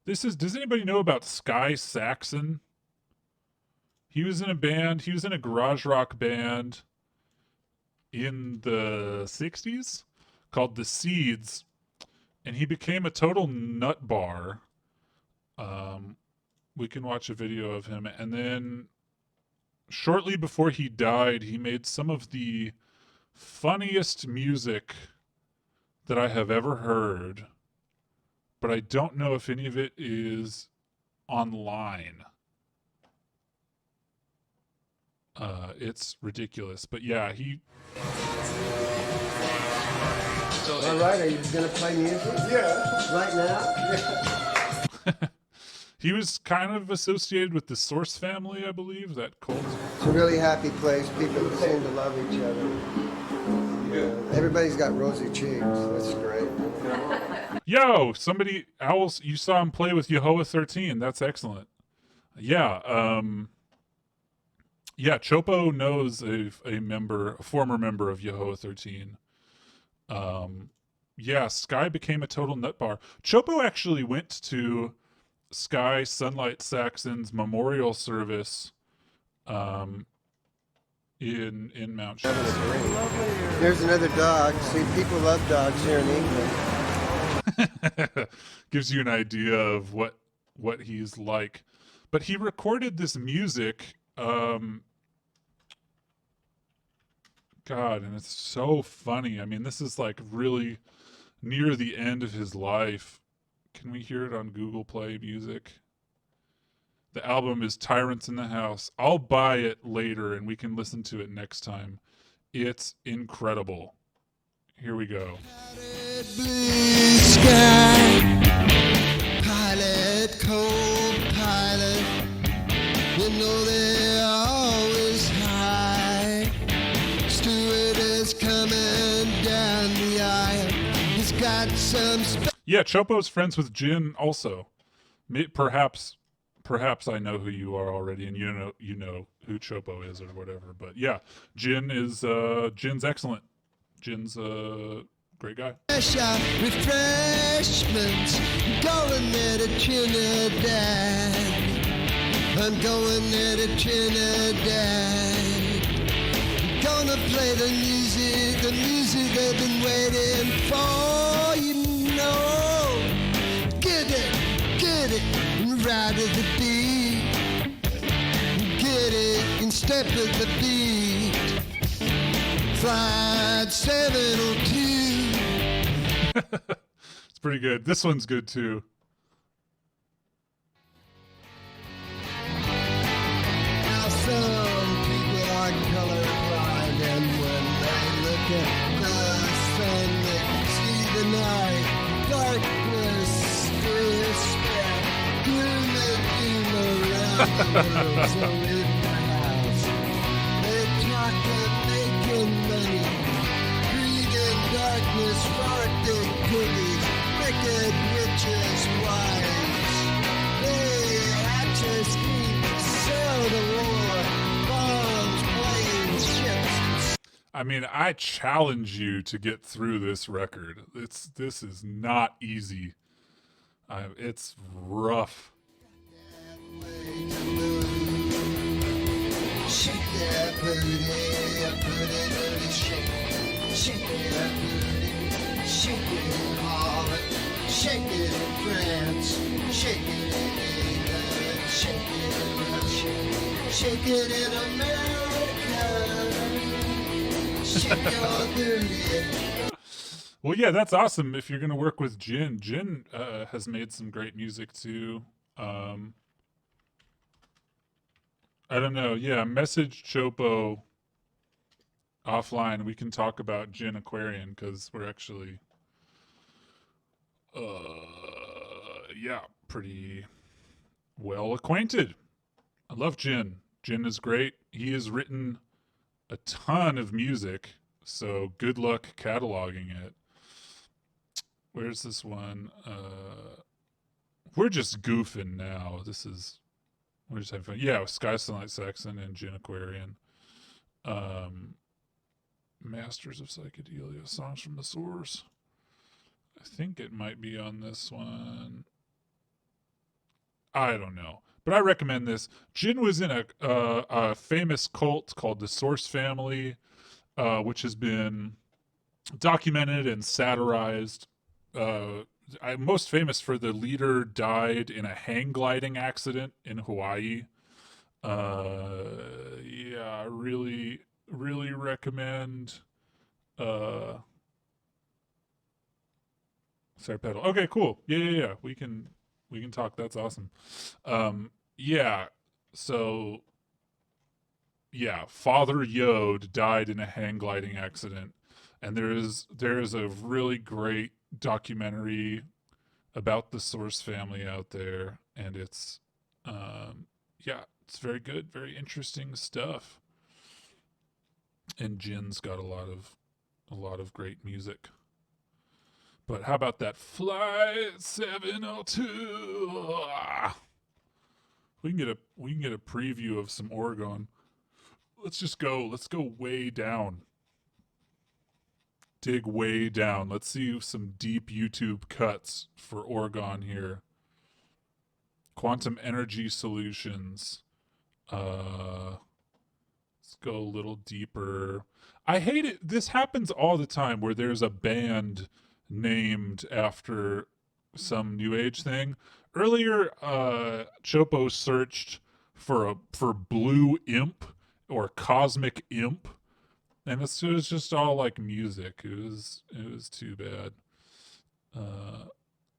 Does anybody know about Sky Saxon? He was in a band, he was in a garage rock band in the 60s called The Seeds, and he became a total nut bar. We can watch a video of him, and then shortly before he died, he made some of the funniest music that I have ever heard, but I don't know if any of it is online. It's ridiculous, but yeah, All right, are you going to play music? Yeah. Right now? he was kind of associated with the Source family, I believe, that cult. It's a really happy place. People seem to love each other. Everybody's got rosy cheeks. That's great. Yo, Owls, you saw him play with Yehovah 13. That's excellent. Yeah, yeah, Chopo knows a former member of Yehovah 13. Yeah, Sky became a total nut bar. Chopo actually went to Sky Sunlight Saxon's memorial service in Mount Shasta. There's another dog. See, people love dogs here in England. Gives you an idea of what he's like. But he recorded this music, God, and it's so funny. I mean, this is like really near the end of his life. Can we hear it on Google Play Music? The album is Tyrants in the House. I'll buy it later and we can listen to it next time. It's incredible. Here we go. Blue sky, pilot, cold pilot, you know they're always high. Stewardess coming down the aisle. He's got some. Yeah, Chopo's friends with Jin also. Perhaps I know who you are already, and you know who Chopo is or whatever. But yeah, Jin's excellent. Jin's Great guy. Refreshments, going there to Trinidad. I'm going there to Trinidad. Gonna play the music they've been waiting for. You know, get it, and ride to the beat. Get it, and step with the beat. Flight 702. It's pretty good. This one's good too. Now some people are colorblind, and when they look at the sun, they see the night. Darkness, despair, gloom and doom around the world. So in my house, they talk of making money. Greed and darkness, farted cookies, wicked witches' wives. They hatch a scheme, sail the war, bombs, planes, ships. I mean, I challenge you to get through this record. This is not easy. It's rough. Shake that booty, shake. Shake that booty, shake it in Holland, shake it in France, shake it in England, shake it in Russia, shake it in America. Shake your booty. Well, yeah, that's awesome. If you're gonna work with Jin has made some great music too. I don't know. Yeah, message Chopo offline. We can talk about Jin Aquarian because we're actually, yeah, pretty well acquainted. I love Jin. Jin is great. He has written a ton of music, so good luck cataloging it. Where's this one? We're just goofing now. We're just having fun. Yeah, Sky Sunlight Saxon and Jin Aquarian. Masters of Psychedelia, Songs from the Source. I think it might be on this one. I don't know. But I recommend this. Jin was in a famous cult called the Source Family, which has been documented and satirized. I'm most famous for the leader died in a hang gliding accident in Hawaii. Yeah, really recommend. Sorry, pedal. Okay, cool. Yeah. We can talk. That's awesome. Yeah. So, yeah, Father Yod died in a hang gliding accident, and there is a really great documentary about the Source family out there, and it's yeah, it's very good, very interesting stuff. And Jin's got a lot of great music. But how about that Flight 702? We can get a preview of some Oregon. Let's go way down. Dig way down. Let's see some deep YouTube cuts for Oregon here. Quantum energy solutions. Let's go a little deeper. I hate it. This happens all the time where there's a band named after some new age thing. Earlier, Chopo searched for Blue Imp or Cosmic Imp, and it was just all like music. It was too bad.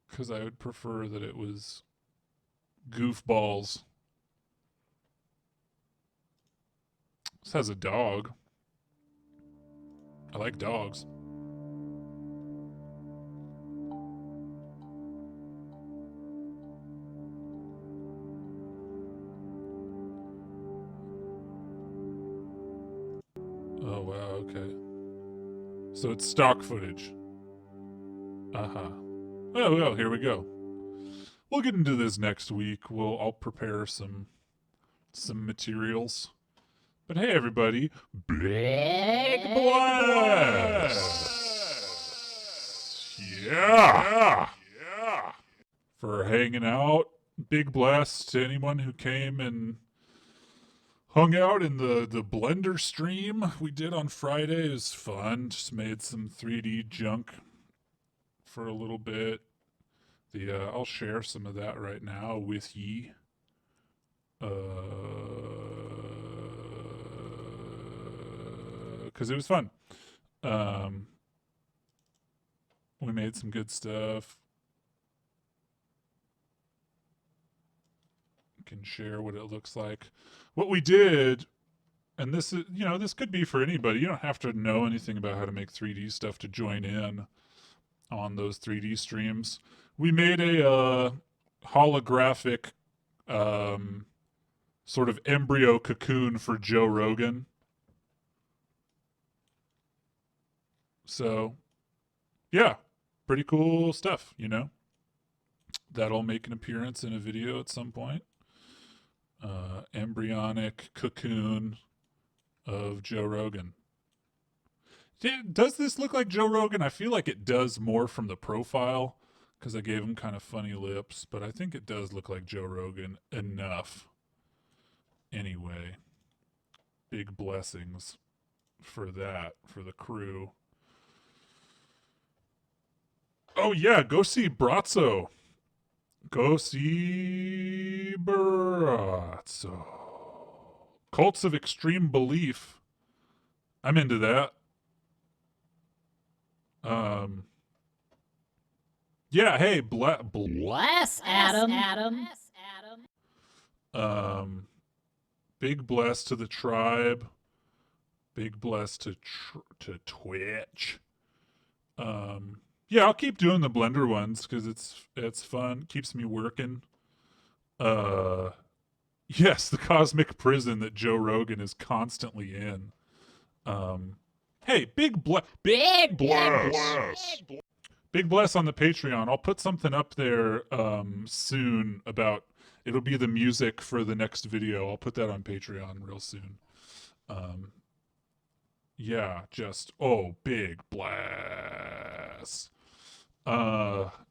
Because I would prefer that it was goofballs. This has a dog. I like dogs. Oh, wow, okay. So it's stock footage. Uh-huh. Oh, well, here we go. We'll get into this next week. I'll prepare some materials. But hey, everybody, Big Blast! Yeah. For hanging out. Big bless to anyone who came and hung out in the Blender stream we did on Friday. It was fun. Just made some 3D junk for a little bit. I'll share some of that right now with ye. Because it was fun. We made some good stuff. Can share what it looks like. What we did, and this is, this could be for anybody. You don't have to know anything about how to make 3D stuff to join in on those 3D streams. We made a holographic sort of embryo cocoon for Joe Rogan. So, yeah, pretty cool stuff, That'll make an appearance in a video at some point. Embryonic cocoon of Joe Rogan. Does this look like Joe Rogan? I feel like it does more from the profile because I gave him kind of funny lips, but I think it does look like Joe Rogan enough. Anyway, big blessings for that, for the crew. Oh yeah, go see Brazzo. Go see Brazzo. Cults of Extreme Belief. I'm into that. Yeah, hey, Bless Adam. Big bless to the tribe. Big bless to Twitch. Yeah, I'll keep doing the Blender ones because it's fun. Keeps me working. Yes, the cosmic prison that Joe Rogan is constantly in. Hey, big bless on the Patreon. I'll put something up there soon about. It'll be the music for the next video. I'll put that on Patreon real soon. Yeah, just big bless.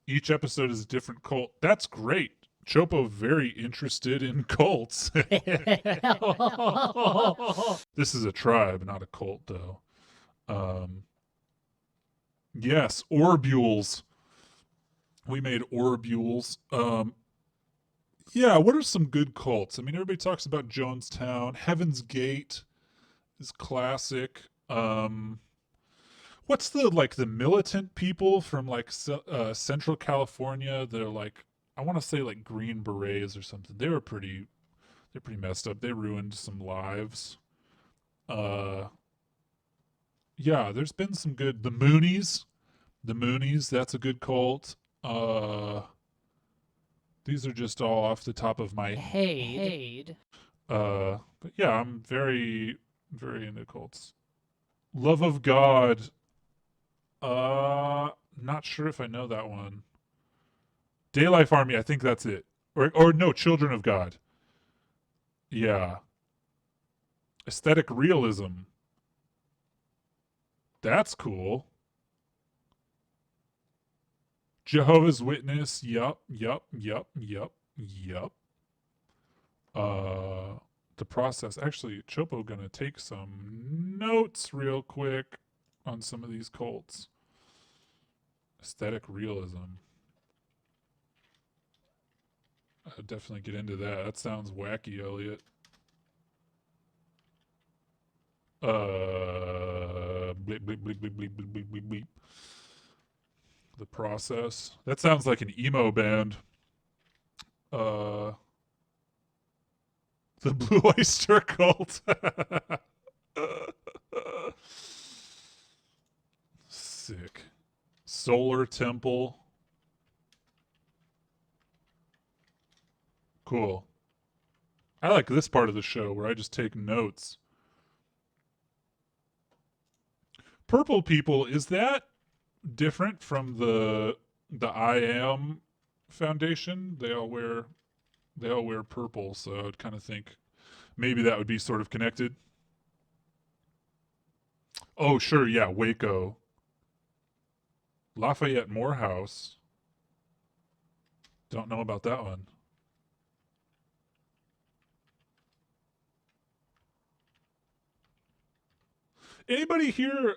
Each episode is a different cult. That's great. Chopo very interested in cults. This is a tribe, not a cult, though. Yes, orbules. We made orbules. Yeah, what are some good cults? I mean, everybody talks about Jonestown. Heaven's Gate is classic. What's the militant people from Central California? They're I want to say Green Berets or something. They're pretty messed up. They ruined some lives. Yeah, there's been some good. The Moonies, that's a good cult. These are just all off the top of my Head. But yeah, I'm very, very into cults. Love of God. Not sure if I know that one. Daylife Army, I think that's it. Or no, Children of God. Yeah. Aesthetic Realism. That's cool. Jehovah's Witness. Yup. The process. Actually, Chopo gonna take some notes real quick on some of these cults. Aesthetic Realism. I'd definitely get into that. That sounds wacky, Elliot. Bleep, bleep, bleep, bleep, bleep, bleep, bleep, bleep. The process. That sounds like an emo band. The Blue Oyster Cult. Sick. Solar Temple. Cool. I like this part of the show where I just take notes. Purple People, is that different from the I Am Foundation? They all wear purple, so I'd kind of think maybe that would be sort of connected. Oh, sure, yeah, Waco. Lafayette Morehouse. Don't know about that one. Anybody here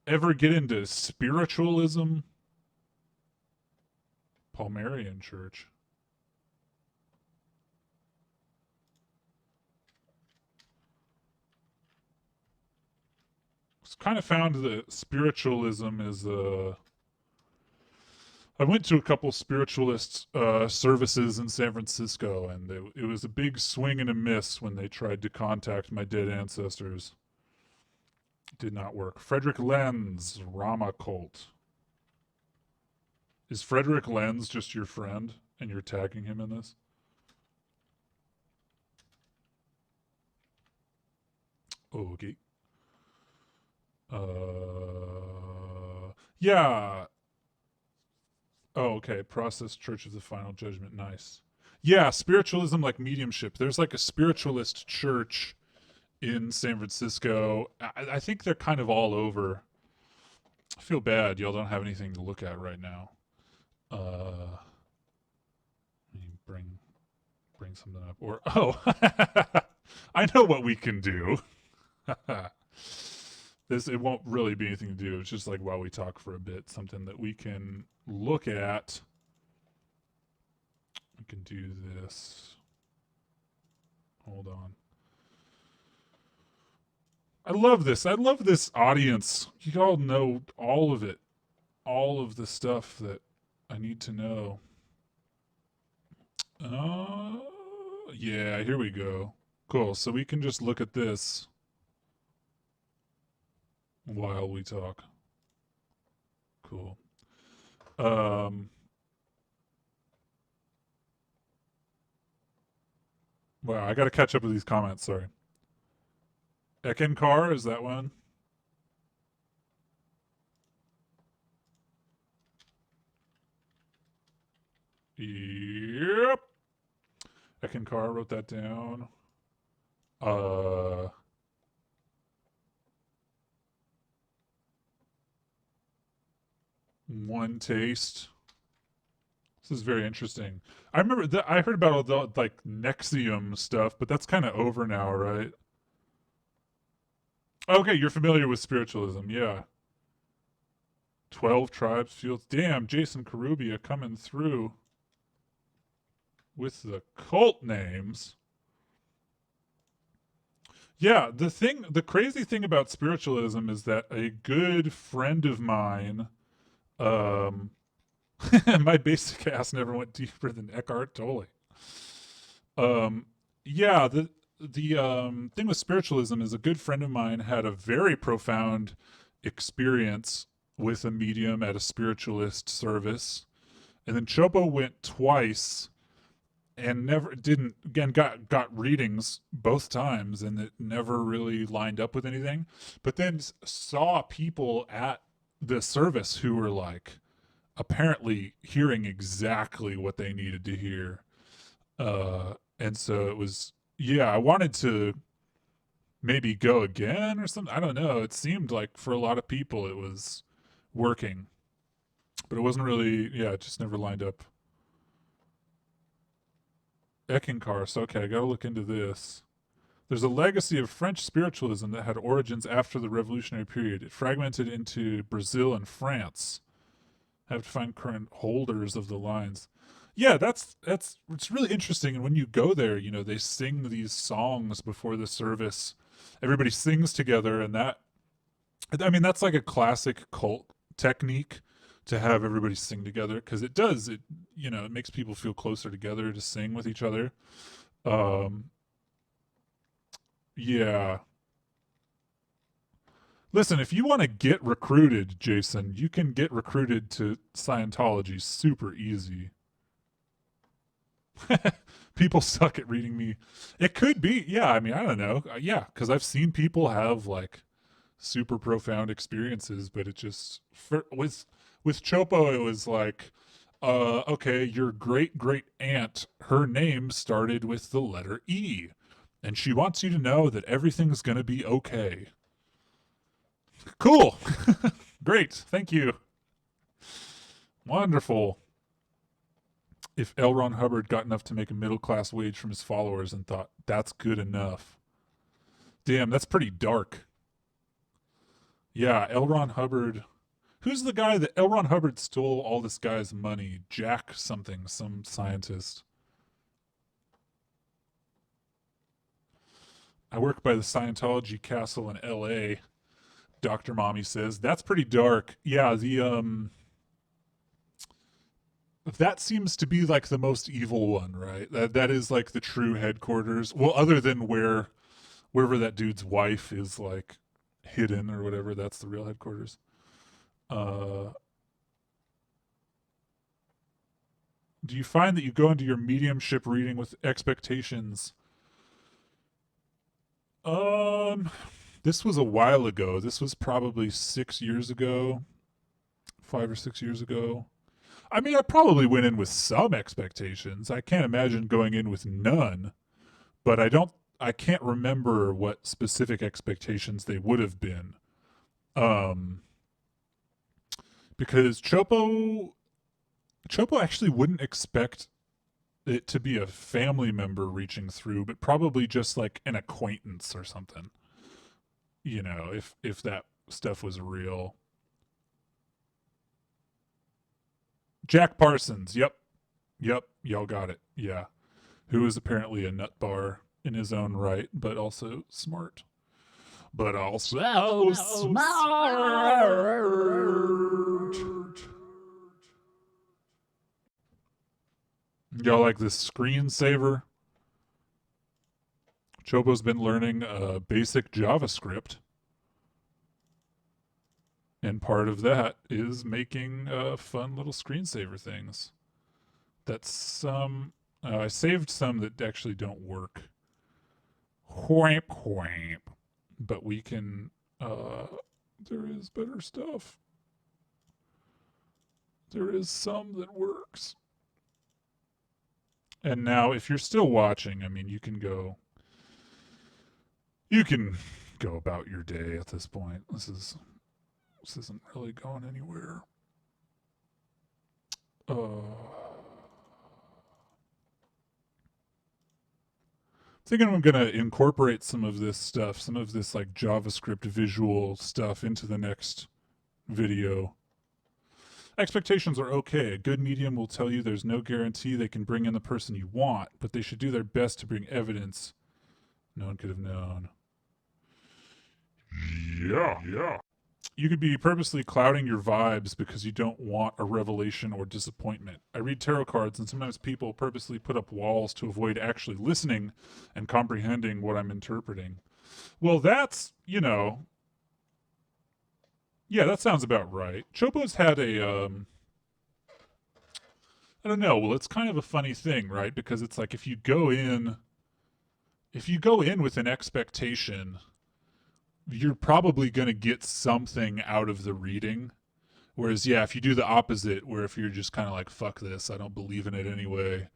ever get into spiritualism? Palmarian Church. Kind of found that spiritualism is I went to a couple spiritualist services in San Francisco, and it was a big swing and a miss when they tried to contact my dead ancestors. It did not work. Frederick Lenz, Rama cult. Is Frederick Lenz just your friend, and you're tagging him in this? Okay. Yeah. Oh, okay. Process Church of the Final Judgment. Nice. Yeah, spiritualism like mediumship. There's like a spiritualist church in San Francisco. I think they're kind of all over. I feel bad. Y'all don't have anything to look at right now. Let me bring something up. Or, oh, I know what we can do. It won't really be anything to do. It's just like while we talk for a bit, something that we can look at. We can do this. Hold on. I love this. I love this audience. You all know all of it. All of the stuff that I need to know. Yeah, here we go. Cool. So we can just look at this while we talk. Cool. Wow, I gotta catch up with these comments, sorry. Ekankar, is that one? Yep. Ekankar wrote that down. One Taste. This is very interesting. I remember that I heard about all the like Nexium stuff, but that's kind of over now, right? Okay, you're familiar with spiritualism, yeah. 12 Tribes Fields. Damn, Jason Karubia coming through with the cult names. Yeah, the crazy thing about spiritualism is that a good friend of mine, my basic ass never went deeper than Eckhart Tolle. Yeah, the thing with spiritualism is a good friend of mine had a very profound experience with a medium at a spiritualist service, and then Chopo went twice and never didn't again got readings both times, and it never really lined up with anything, but then saw people at the service who were like apparently hearing exactly what they needed to hear, and so it was, yeah, I wanted to maybe go again or something. I don't know, it seemed like for a lot of people it was working, but it wasn't really, yeah, it just never lined up. Ekankar, so okay, I gotta look into this. There's a legacy of French spiritualism that had origins after the revolutionary period. It fragmented into Brazil and France. I have to find current holders of the lines. Yeah, it's really interesting. And when you go there, you know, they sing these songs before the service. Everybody sings together, and that's like a classic cult technique to have everybody sing together, because it makes people feel closer together to sing with each other. Yeah. Listen, if you want to get recruited, Jason, you can get recruited to Scientology super easy. People suck at reading me. It could be, yeah, I mean, I don't know. Yeah, because I've seen people have like super profound experiences, but it just, with Chopo, it was like, okay, your great aunt, her name started with the letter E, and she wants you to know that everything's gonna be okay. Cool. Great. Thank you. Wonderful. If L. Ron Hubbard got enough to make a middle-class wage from his followers and thought, that's good enough. Damn, that's pretty dark. Yeah, L. Ron Hubbard. Who's the guy that L. Ron Hubbard stole all this guy's money? Jack something, some scientist. I work by the Scientology castle in L.A., Dr. Mommy says. That's pretty dark. Yeah, that seems to be like the most evil one, right? That is like the true headquarters. Well, other than wherever that dude's wife is like hidden or whatever, that's the real headquarters. Do you find that you go into your mediumship reading with expectations? This was a while ago. This was probably 6 years ago, 5 or 6 years ago. I mean, I probably went in with some expectations. I can't imagine going in with none, but I can't remember what specific expectations they would have been. Because Chopo actually wouldn't expect it to be a family member reaching through, but probably just like an acquaintance or something. You know, if that stuff was real. Jack Parsons, yep, y'all got it, yeah. Who is apparently a nut bar in his own right, but also smart. But also smart. Y'all like this screensaver? Chopo's been learning basic JavaScript. And part of that is making fun little screensaver things. That's some... I saved some that actually don't work. Whamp, whamp. But we can... there is better stuff. There is some that works. And now, if you're still watching, I mean, you can go about your day at this point. This isn't really going anywhere. I think I'm going to incorporate some of this stuff, some of this like JavaScript visual stuff into the next video. Expectations are okay. A good medium will tell you there's no guarantee they can bring in the person you want, but they should do their best to bring evidence no one could have known. Yeah. You could be purposely clouding your vibes because you don't want a revelation or disappointment. I read tarot cards, and sometimes people purposely put up walls to avoid actually listening and comprehending what I'm interpreting. Well, that's, yeah, that sounds about right. Chopo's had a, I don't know, well, it's kind of a funny thing, right? Because it's like if you go in with an expectation, you're probably going to get something out of the reading. Whereas, yeah, if you do the opposite, where if you're just kind of like, fuck this, I don't believe in it anyway,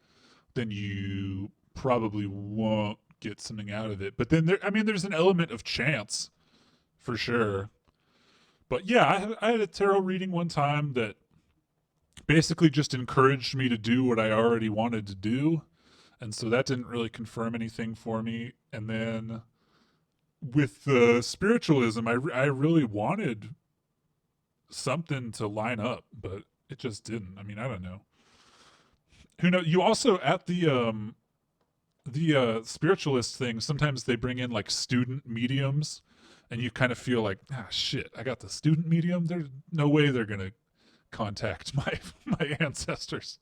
then you probably won't get something out of it. But then, there's an element of chance, for sure. But yeah, I had a tarot reading one time that basically just encouraged me to do what I already wanted to do. And so that didn't really confirm anything for me. And then with the spiritualism, I really wanted something to line up, but it just didn't. I mean, I don't know. Who knows? You also, at the spiritualist thing, sometimes they bring in like student mediums, and you kind of feel like, shit, I got the student medium. There's no way they're going to contact my ancestors.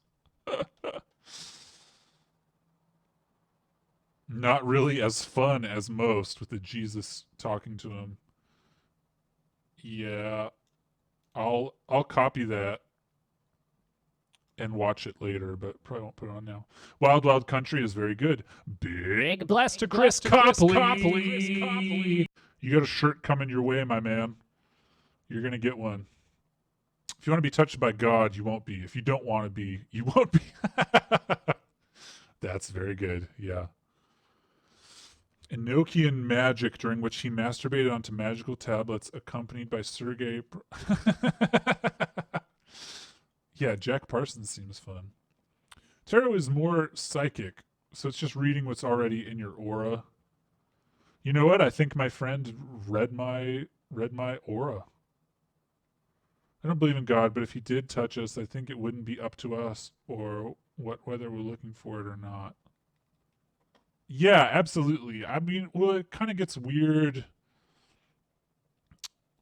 Not really as fun as most with the Jesus talking to him. Yeah. I'll copy that and watch it later, but probably won't put it on now. Wild Wild Country is very good. Big bless to Chris Copley. You got a shirt coming your way, my man. You're going to get one. If you want to be touched by God, you won't be. If you don't want to be, you won't be. That's very good. Yeah. Enochian magic during which he masturbated onto magical tablets accompanied by Sergei. Yeah, Jack Parsons seems fun. Tarot is more psychic, so it's just reading what's already in your aura. You know what? I think my friend read my aura. I don't believe in God, but if he did touch us, I think it wouldn't be up to us or whether we're looking for it or not. Yeah, absolutely. I mean, well, it kind of gets weird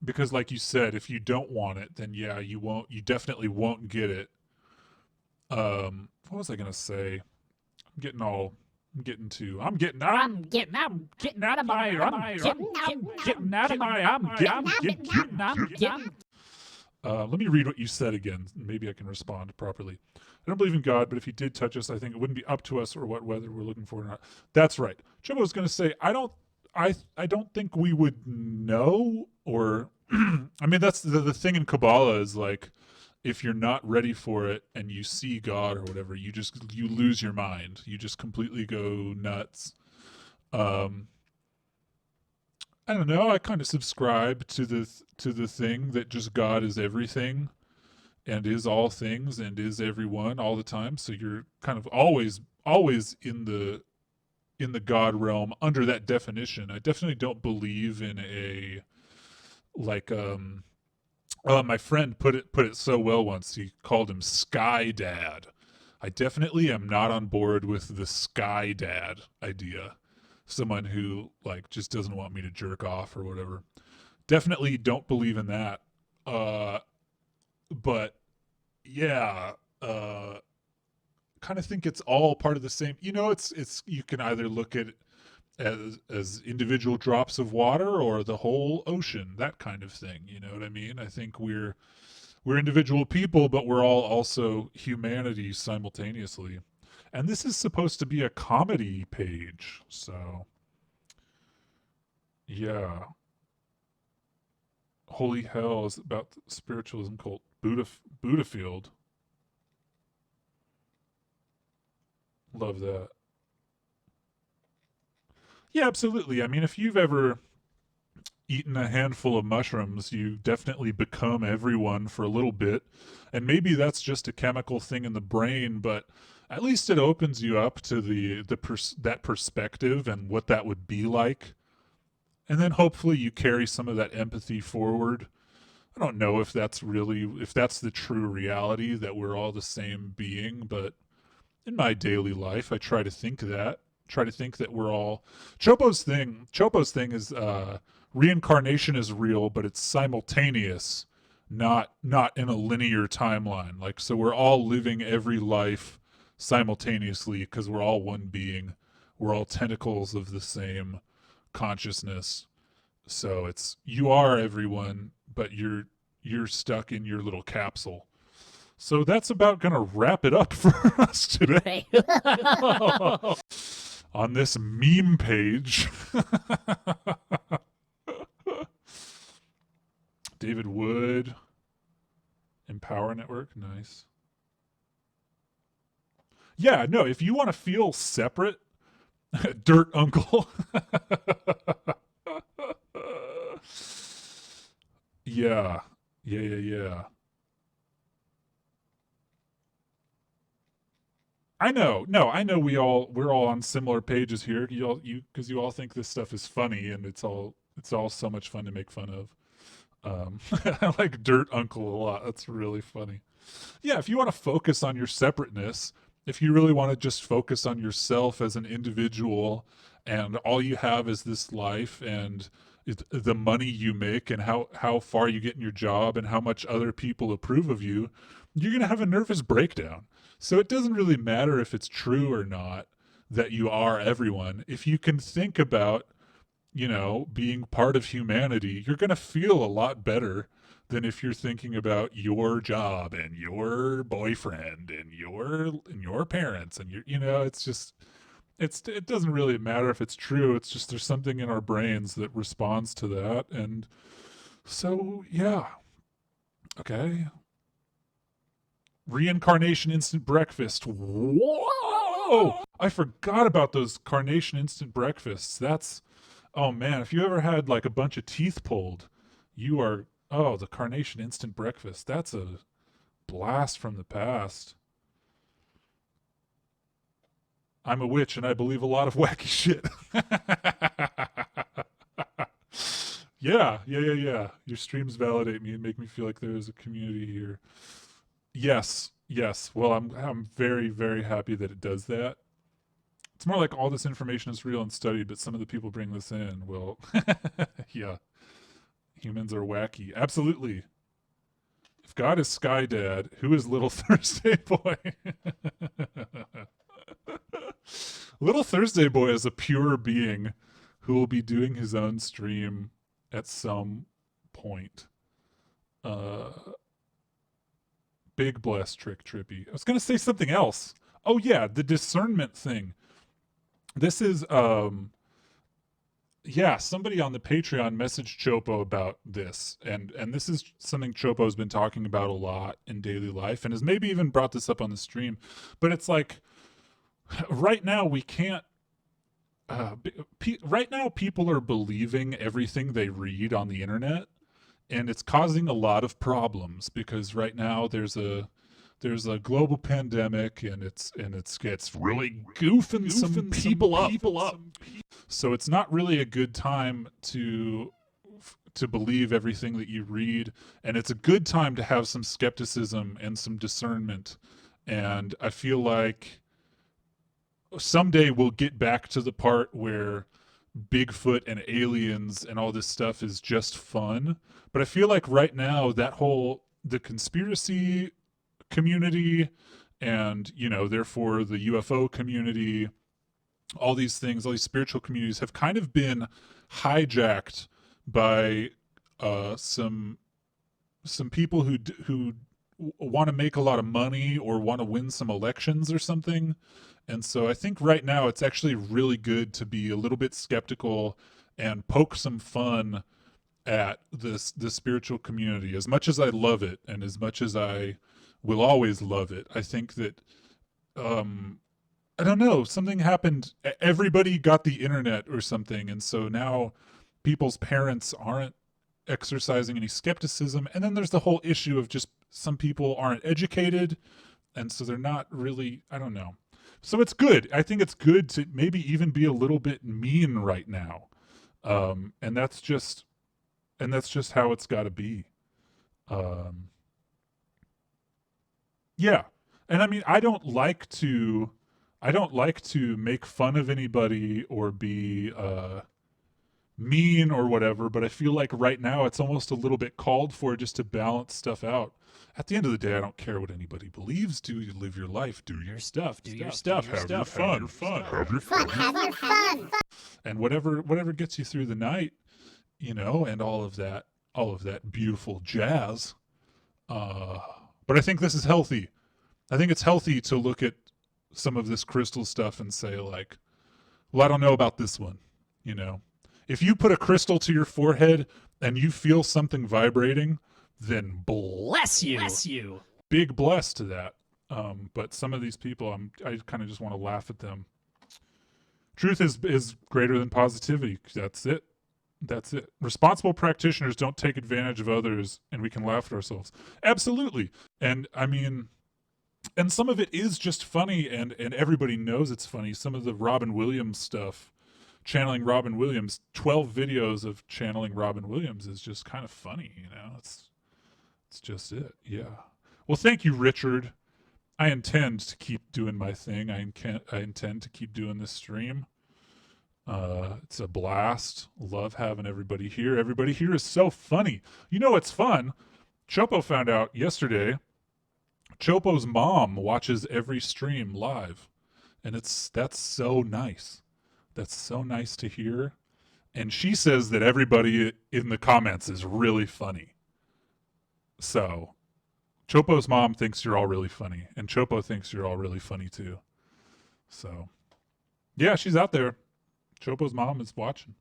because, like you said, if you don't want it, then yeah, you won't. You definitely won't get it. What was I gonna say? I'm getting out of my. I'm getting out of my. Let me read what you said again. Maybe I can respond properly. I don't believe in God, but if he did touch us, I think it wouldn't be up to us or whether we're looking for it or not. That's right. Chopo was going to say, I don't think we would know, or I mean, that's the thing in Kabbalah is like, if you're not ready for it and you see God or whatever, you lose your mind. You just completely go nuts. I don't know. I kind of subscribe to the thing that just God is everything and is all things and is everyone all the time. So you're kind of always in the God realm under that definition. I definitely don't believe in a like my friend put it so well once. He called him Sky Dad. I definitely am not on board with the Sky Dad idea. Someone who like just doesn't want me to jerk off or whatever. Definitely don't believe in that. But yeah, kind of think it's all part of the same. You know, it's you can either look at it as individual drops of water or the whole ocean, that kind of thing. You know what I mean? I think we're individual people, but we're all also humanity simultaneously. And this is supposed to be a comedy page, so yeah. Holy Hell is about the spiritualism cult Buddhafield. Love that. Yeah, absolutely. I mean, if you've ever eaten a handful of mushrooms, you definitely become everyone for a little bit. And maybe that's just a chemical thing in the brain, but at least it opens you up to that perspective and what that would be like. And then hopefully you carry some of that empathy forward. I don't know if that's the true reality, that we're all the same being, but in my daily life, I try to think that we're all Chopo's thing is reincarnation is real, but it's simultaneous, not in a linear timeline. Like, so we're all living every life simultaneously because we're all one being. We're all tentacles of the same consciousness. So it's, you are everyone, but you're stuck in your little capsule. So that's about gonna wrap it up for us today. On this meme page. David Wood. Empower Network. Nice. Yeah, no, if you want to feel separate, Dirt Uncle. Yeah. Yeah. I know. No, I know we're all on similar pages here. Because you all think this stuff is funny, and it's all so much fun to make fun of. I like Dirt Uncle a lot. That's really funny. Yeah, if you want to focus on your separateness, if you really want to just focus on yourself as an individual, and all you have is this life and the money you make and how far you get in your job and how much other people approve of you, you're going to have a nervous breakdown. So it doesn't really matter if it's true or not that you are everyone. If you can think about, being part of humanity, you're going to feel a lot better than if you're thinking about your job and your boyfriend and your parents and it doesn't really matter if it's true. It's just there's something in our brains that responds to that. And so, yeah. Okay. Reincarnation instant breakfast. Whoa! I forgot about those Carnation instant breakfasts. That's, oh man, if you ever had like a bunch of teeth pulled, you are, oh, the Carnation instant breakfast. That's a blast from the past. I'm a witch and I believe a lot of wacky shit. Yeah. Your streams validate me and make me feel like there is a community here. Yes. Well, I'm very, very happy that it does that. It's more like all this information is real and studied, but some of the people bring this in. Well, yeah. Humans are wacky. Absolutely. If God is Sky Dad, who is Little Thursday Boy? Little Thursday Boy is a pure being who will be doing his own stream at some point. Big bless Trick Trippy. I was going to say something else. Oh yeah, the discernment thing. This is somebody on the Patreon messaged Chopo about this, and this is something Chopo's been talking about a lot in daily life, and has maybe even brought this up on the stream. But it's like, right now we can't. Right now, people are believing everything they read on the internet, and it's causing a lot of problems because right now there's a global pandemic, and it's really goofing some people up. So it's not really a good time to believe everything that you read, and it's a good time to have some skepticism and some discernment. And I feel like someday we'll get back to the part where Bigfoot and aliens and all this stuff is just fun. But I feel like right now the conspiracy community and, therefore the UFO community, all these things, all these spiritual communities have kind of been hijacked by some people who want to make a lot of money or want to win some elections or something. And so I think right now it's actually really good to be a little bit skeptical and poke some fun at the spiritual community. As much as I love it, and as much as I will always love it, I think that I don't know, something happened. Everybody got the internet or something, and so now people's parents aren't exercising any skepticism. And then there's the whole issue of just some people aren't educated, and so they're not really, I don't know. So it's good. I think it's good to maybe even be a little bit mean right now. And that's just how it's got to be. Yeah. And I mean, I don't like to make fun of anybody or be mean or whatever, but I feel like right now it's almost a little bit called for just to balance stuff out. At the end of the day, I don't care what anybody believes. Do you live your life? Do your stuff. Have your fun. And whatever gets you through the night, and all of that beautiful jazz. But I think this is healthy. I think it's healthy to look at some of this crystal stuff and say, like, well, I don't know about this one. If you put a crystal to your forehead and you feel something vibrating, then bless you. Big bless to that. But some of these people, I kind of just want to laugh at them. Truth is greater than positivity. That's it. Responsible practitioners don't take advantage of others, and we can laugh at ourselves. Absolutely. And I mean, and some of it is just funny, and everybody knows it's funny. Some of the Robin Williams stuff, channeling Robin Williams, 12 videos of channeling Robin Williams is just kind of funny, It's just it. Yeah. Well, thank you, Richard. I intend to keep doing my thing. I intend to keep doing this stream. It's a blast. Love having everybody here. Everybody here is so funny. It's fun. Chopo found out yesterday. Chopo's mom watches every stream live, and that's so nice. That's so nice to hear. And she says that everybody in the comments is really funny. So Chopo's mom thinks you're all really funny, and Chopo thinks you're all really funny too. So yeah, she's out there. Chopo's mom is watching.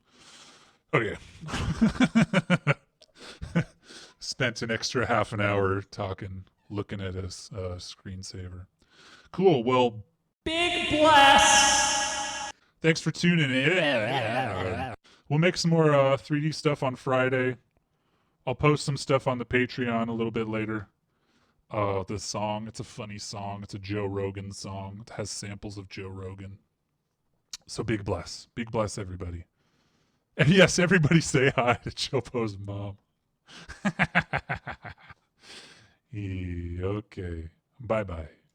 Okay. Spent an extra half an hour looking at his screensaver. Cool. Well, Big bless. Thanks for tuning in. We'll make some more 3D stuff on Friday. I'll post some stuff on the Patreon a little bit later. This song, it's a funny song. It's a Joe Rogan song. It has samples of Joe Rogan. So big bless. Big bless, everybody. And yes, everybody say hi to Chopo's mom. Okay. Bye-bye.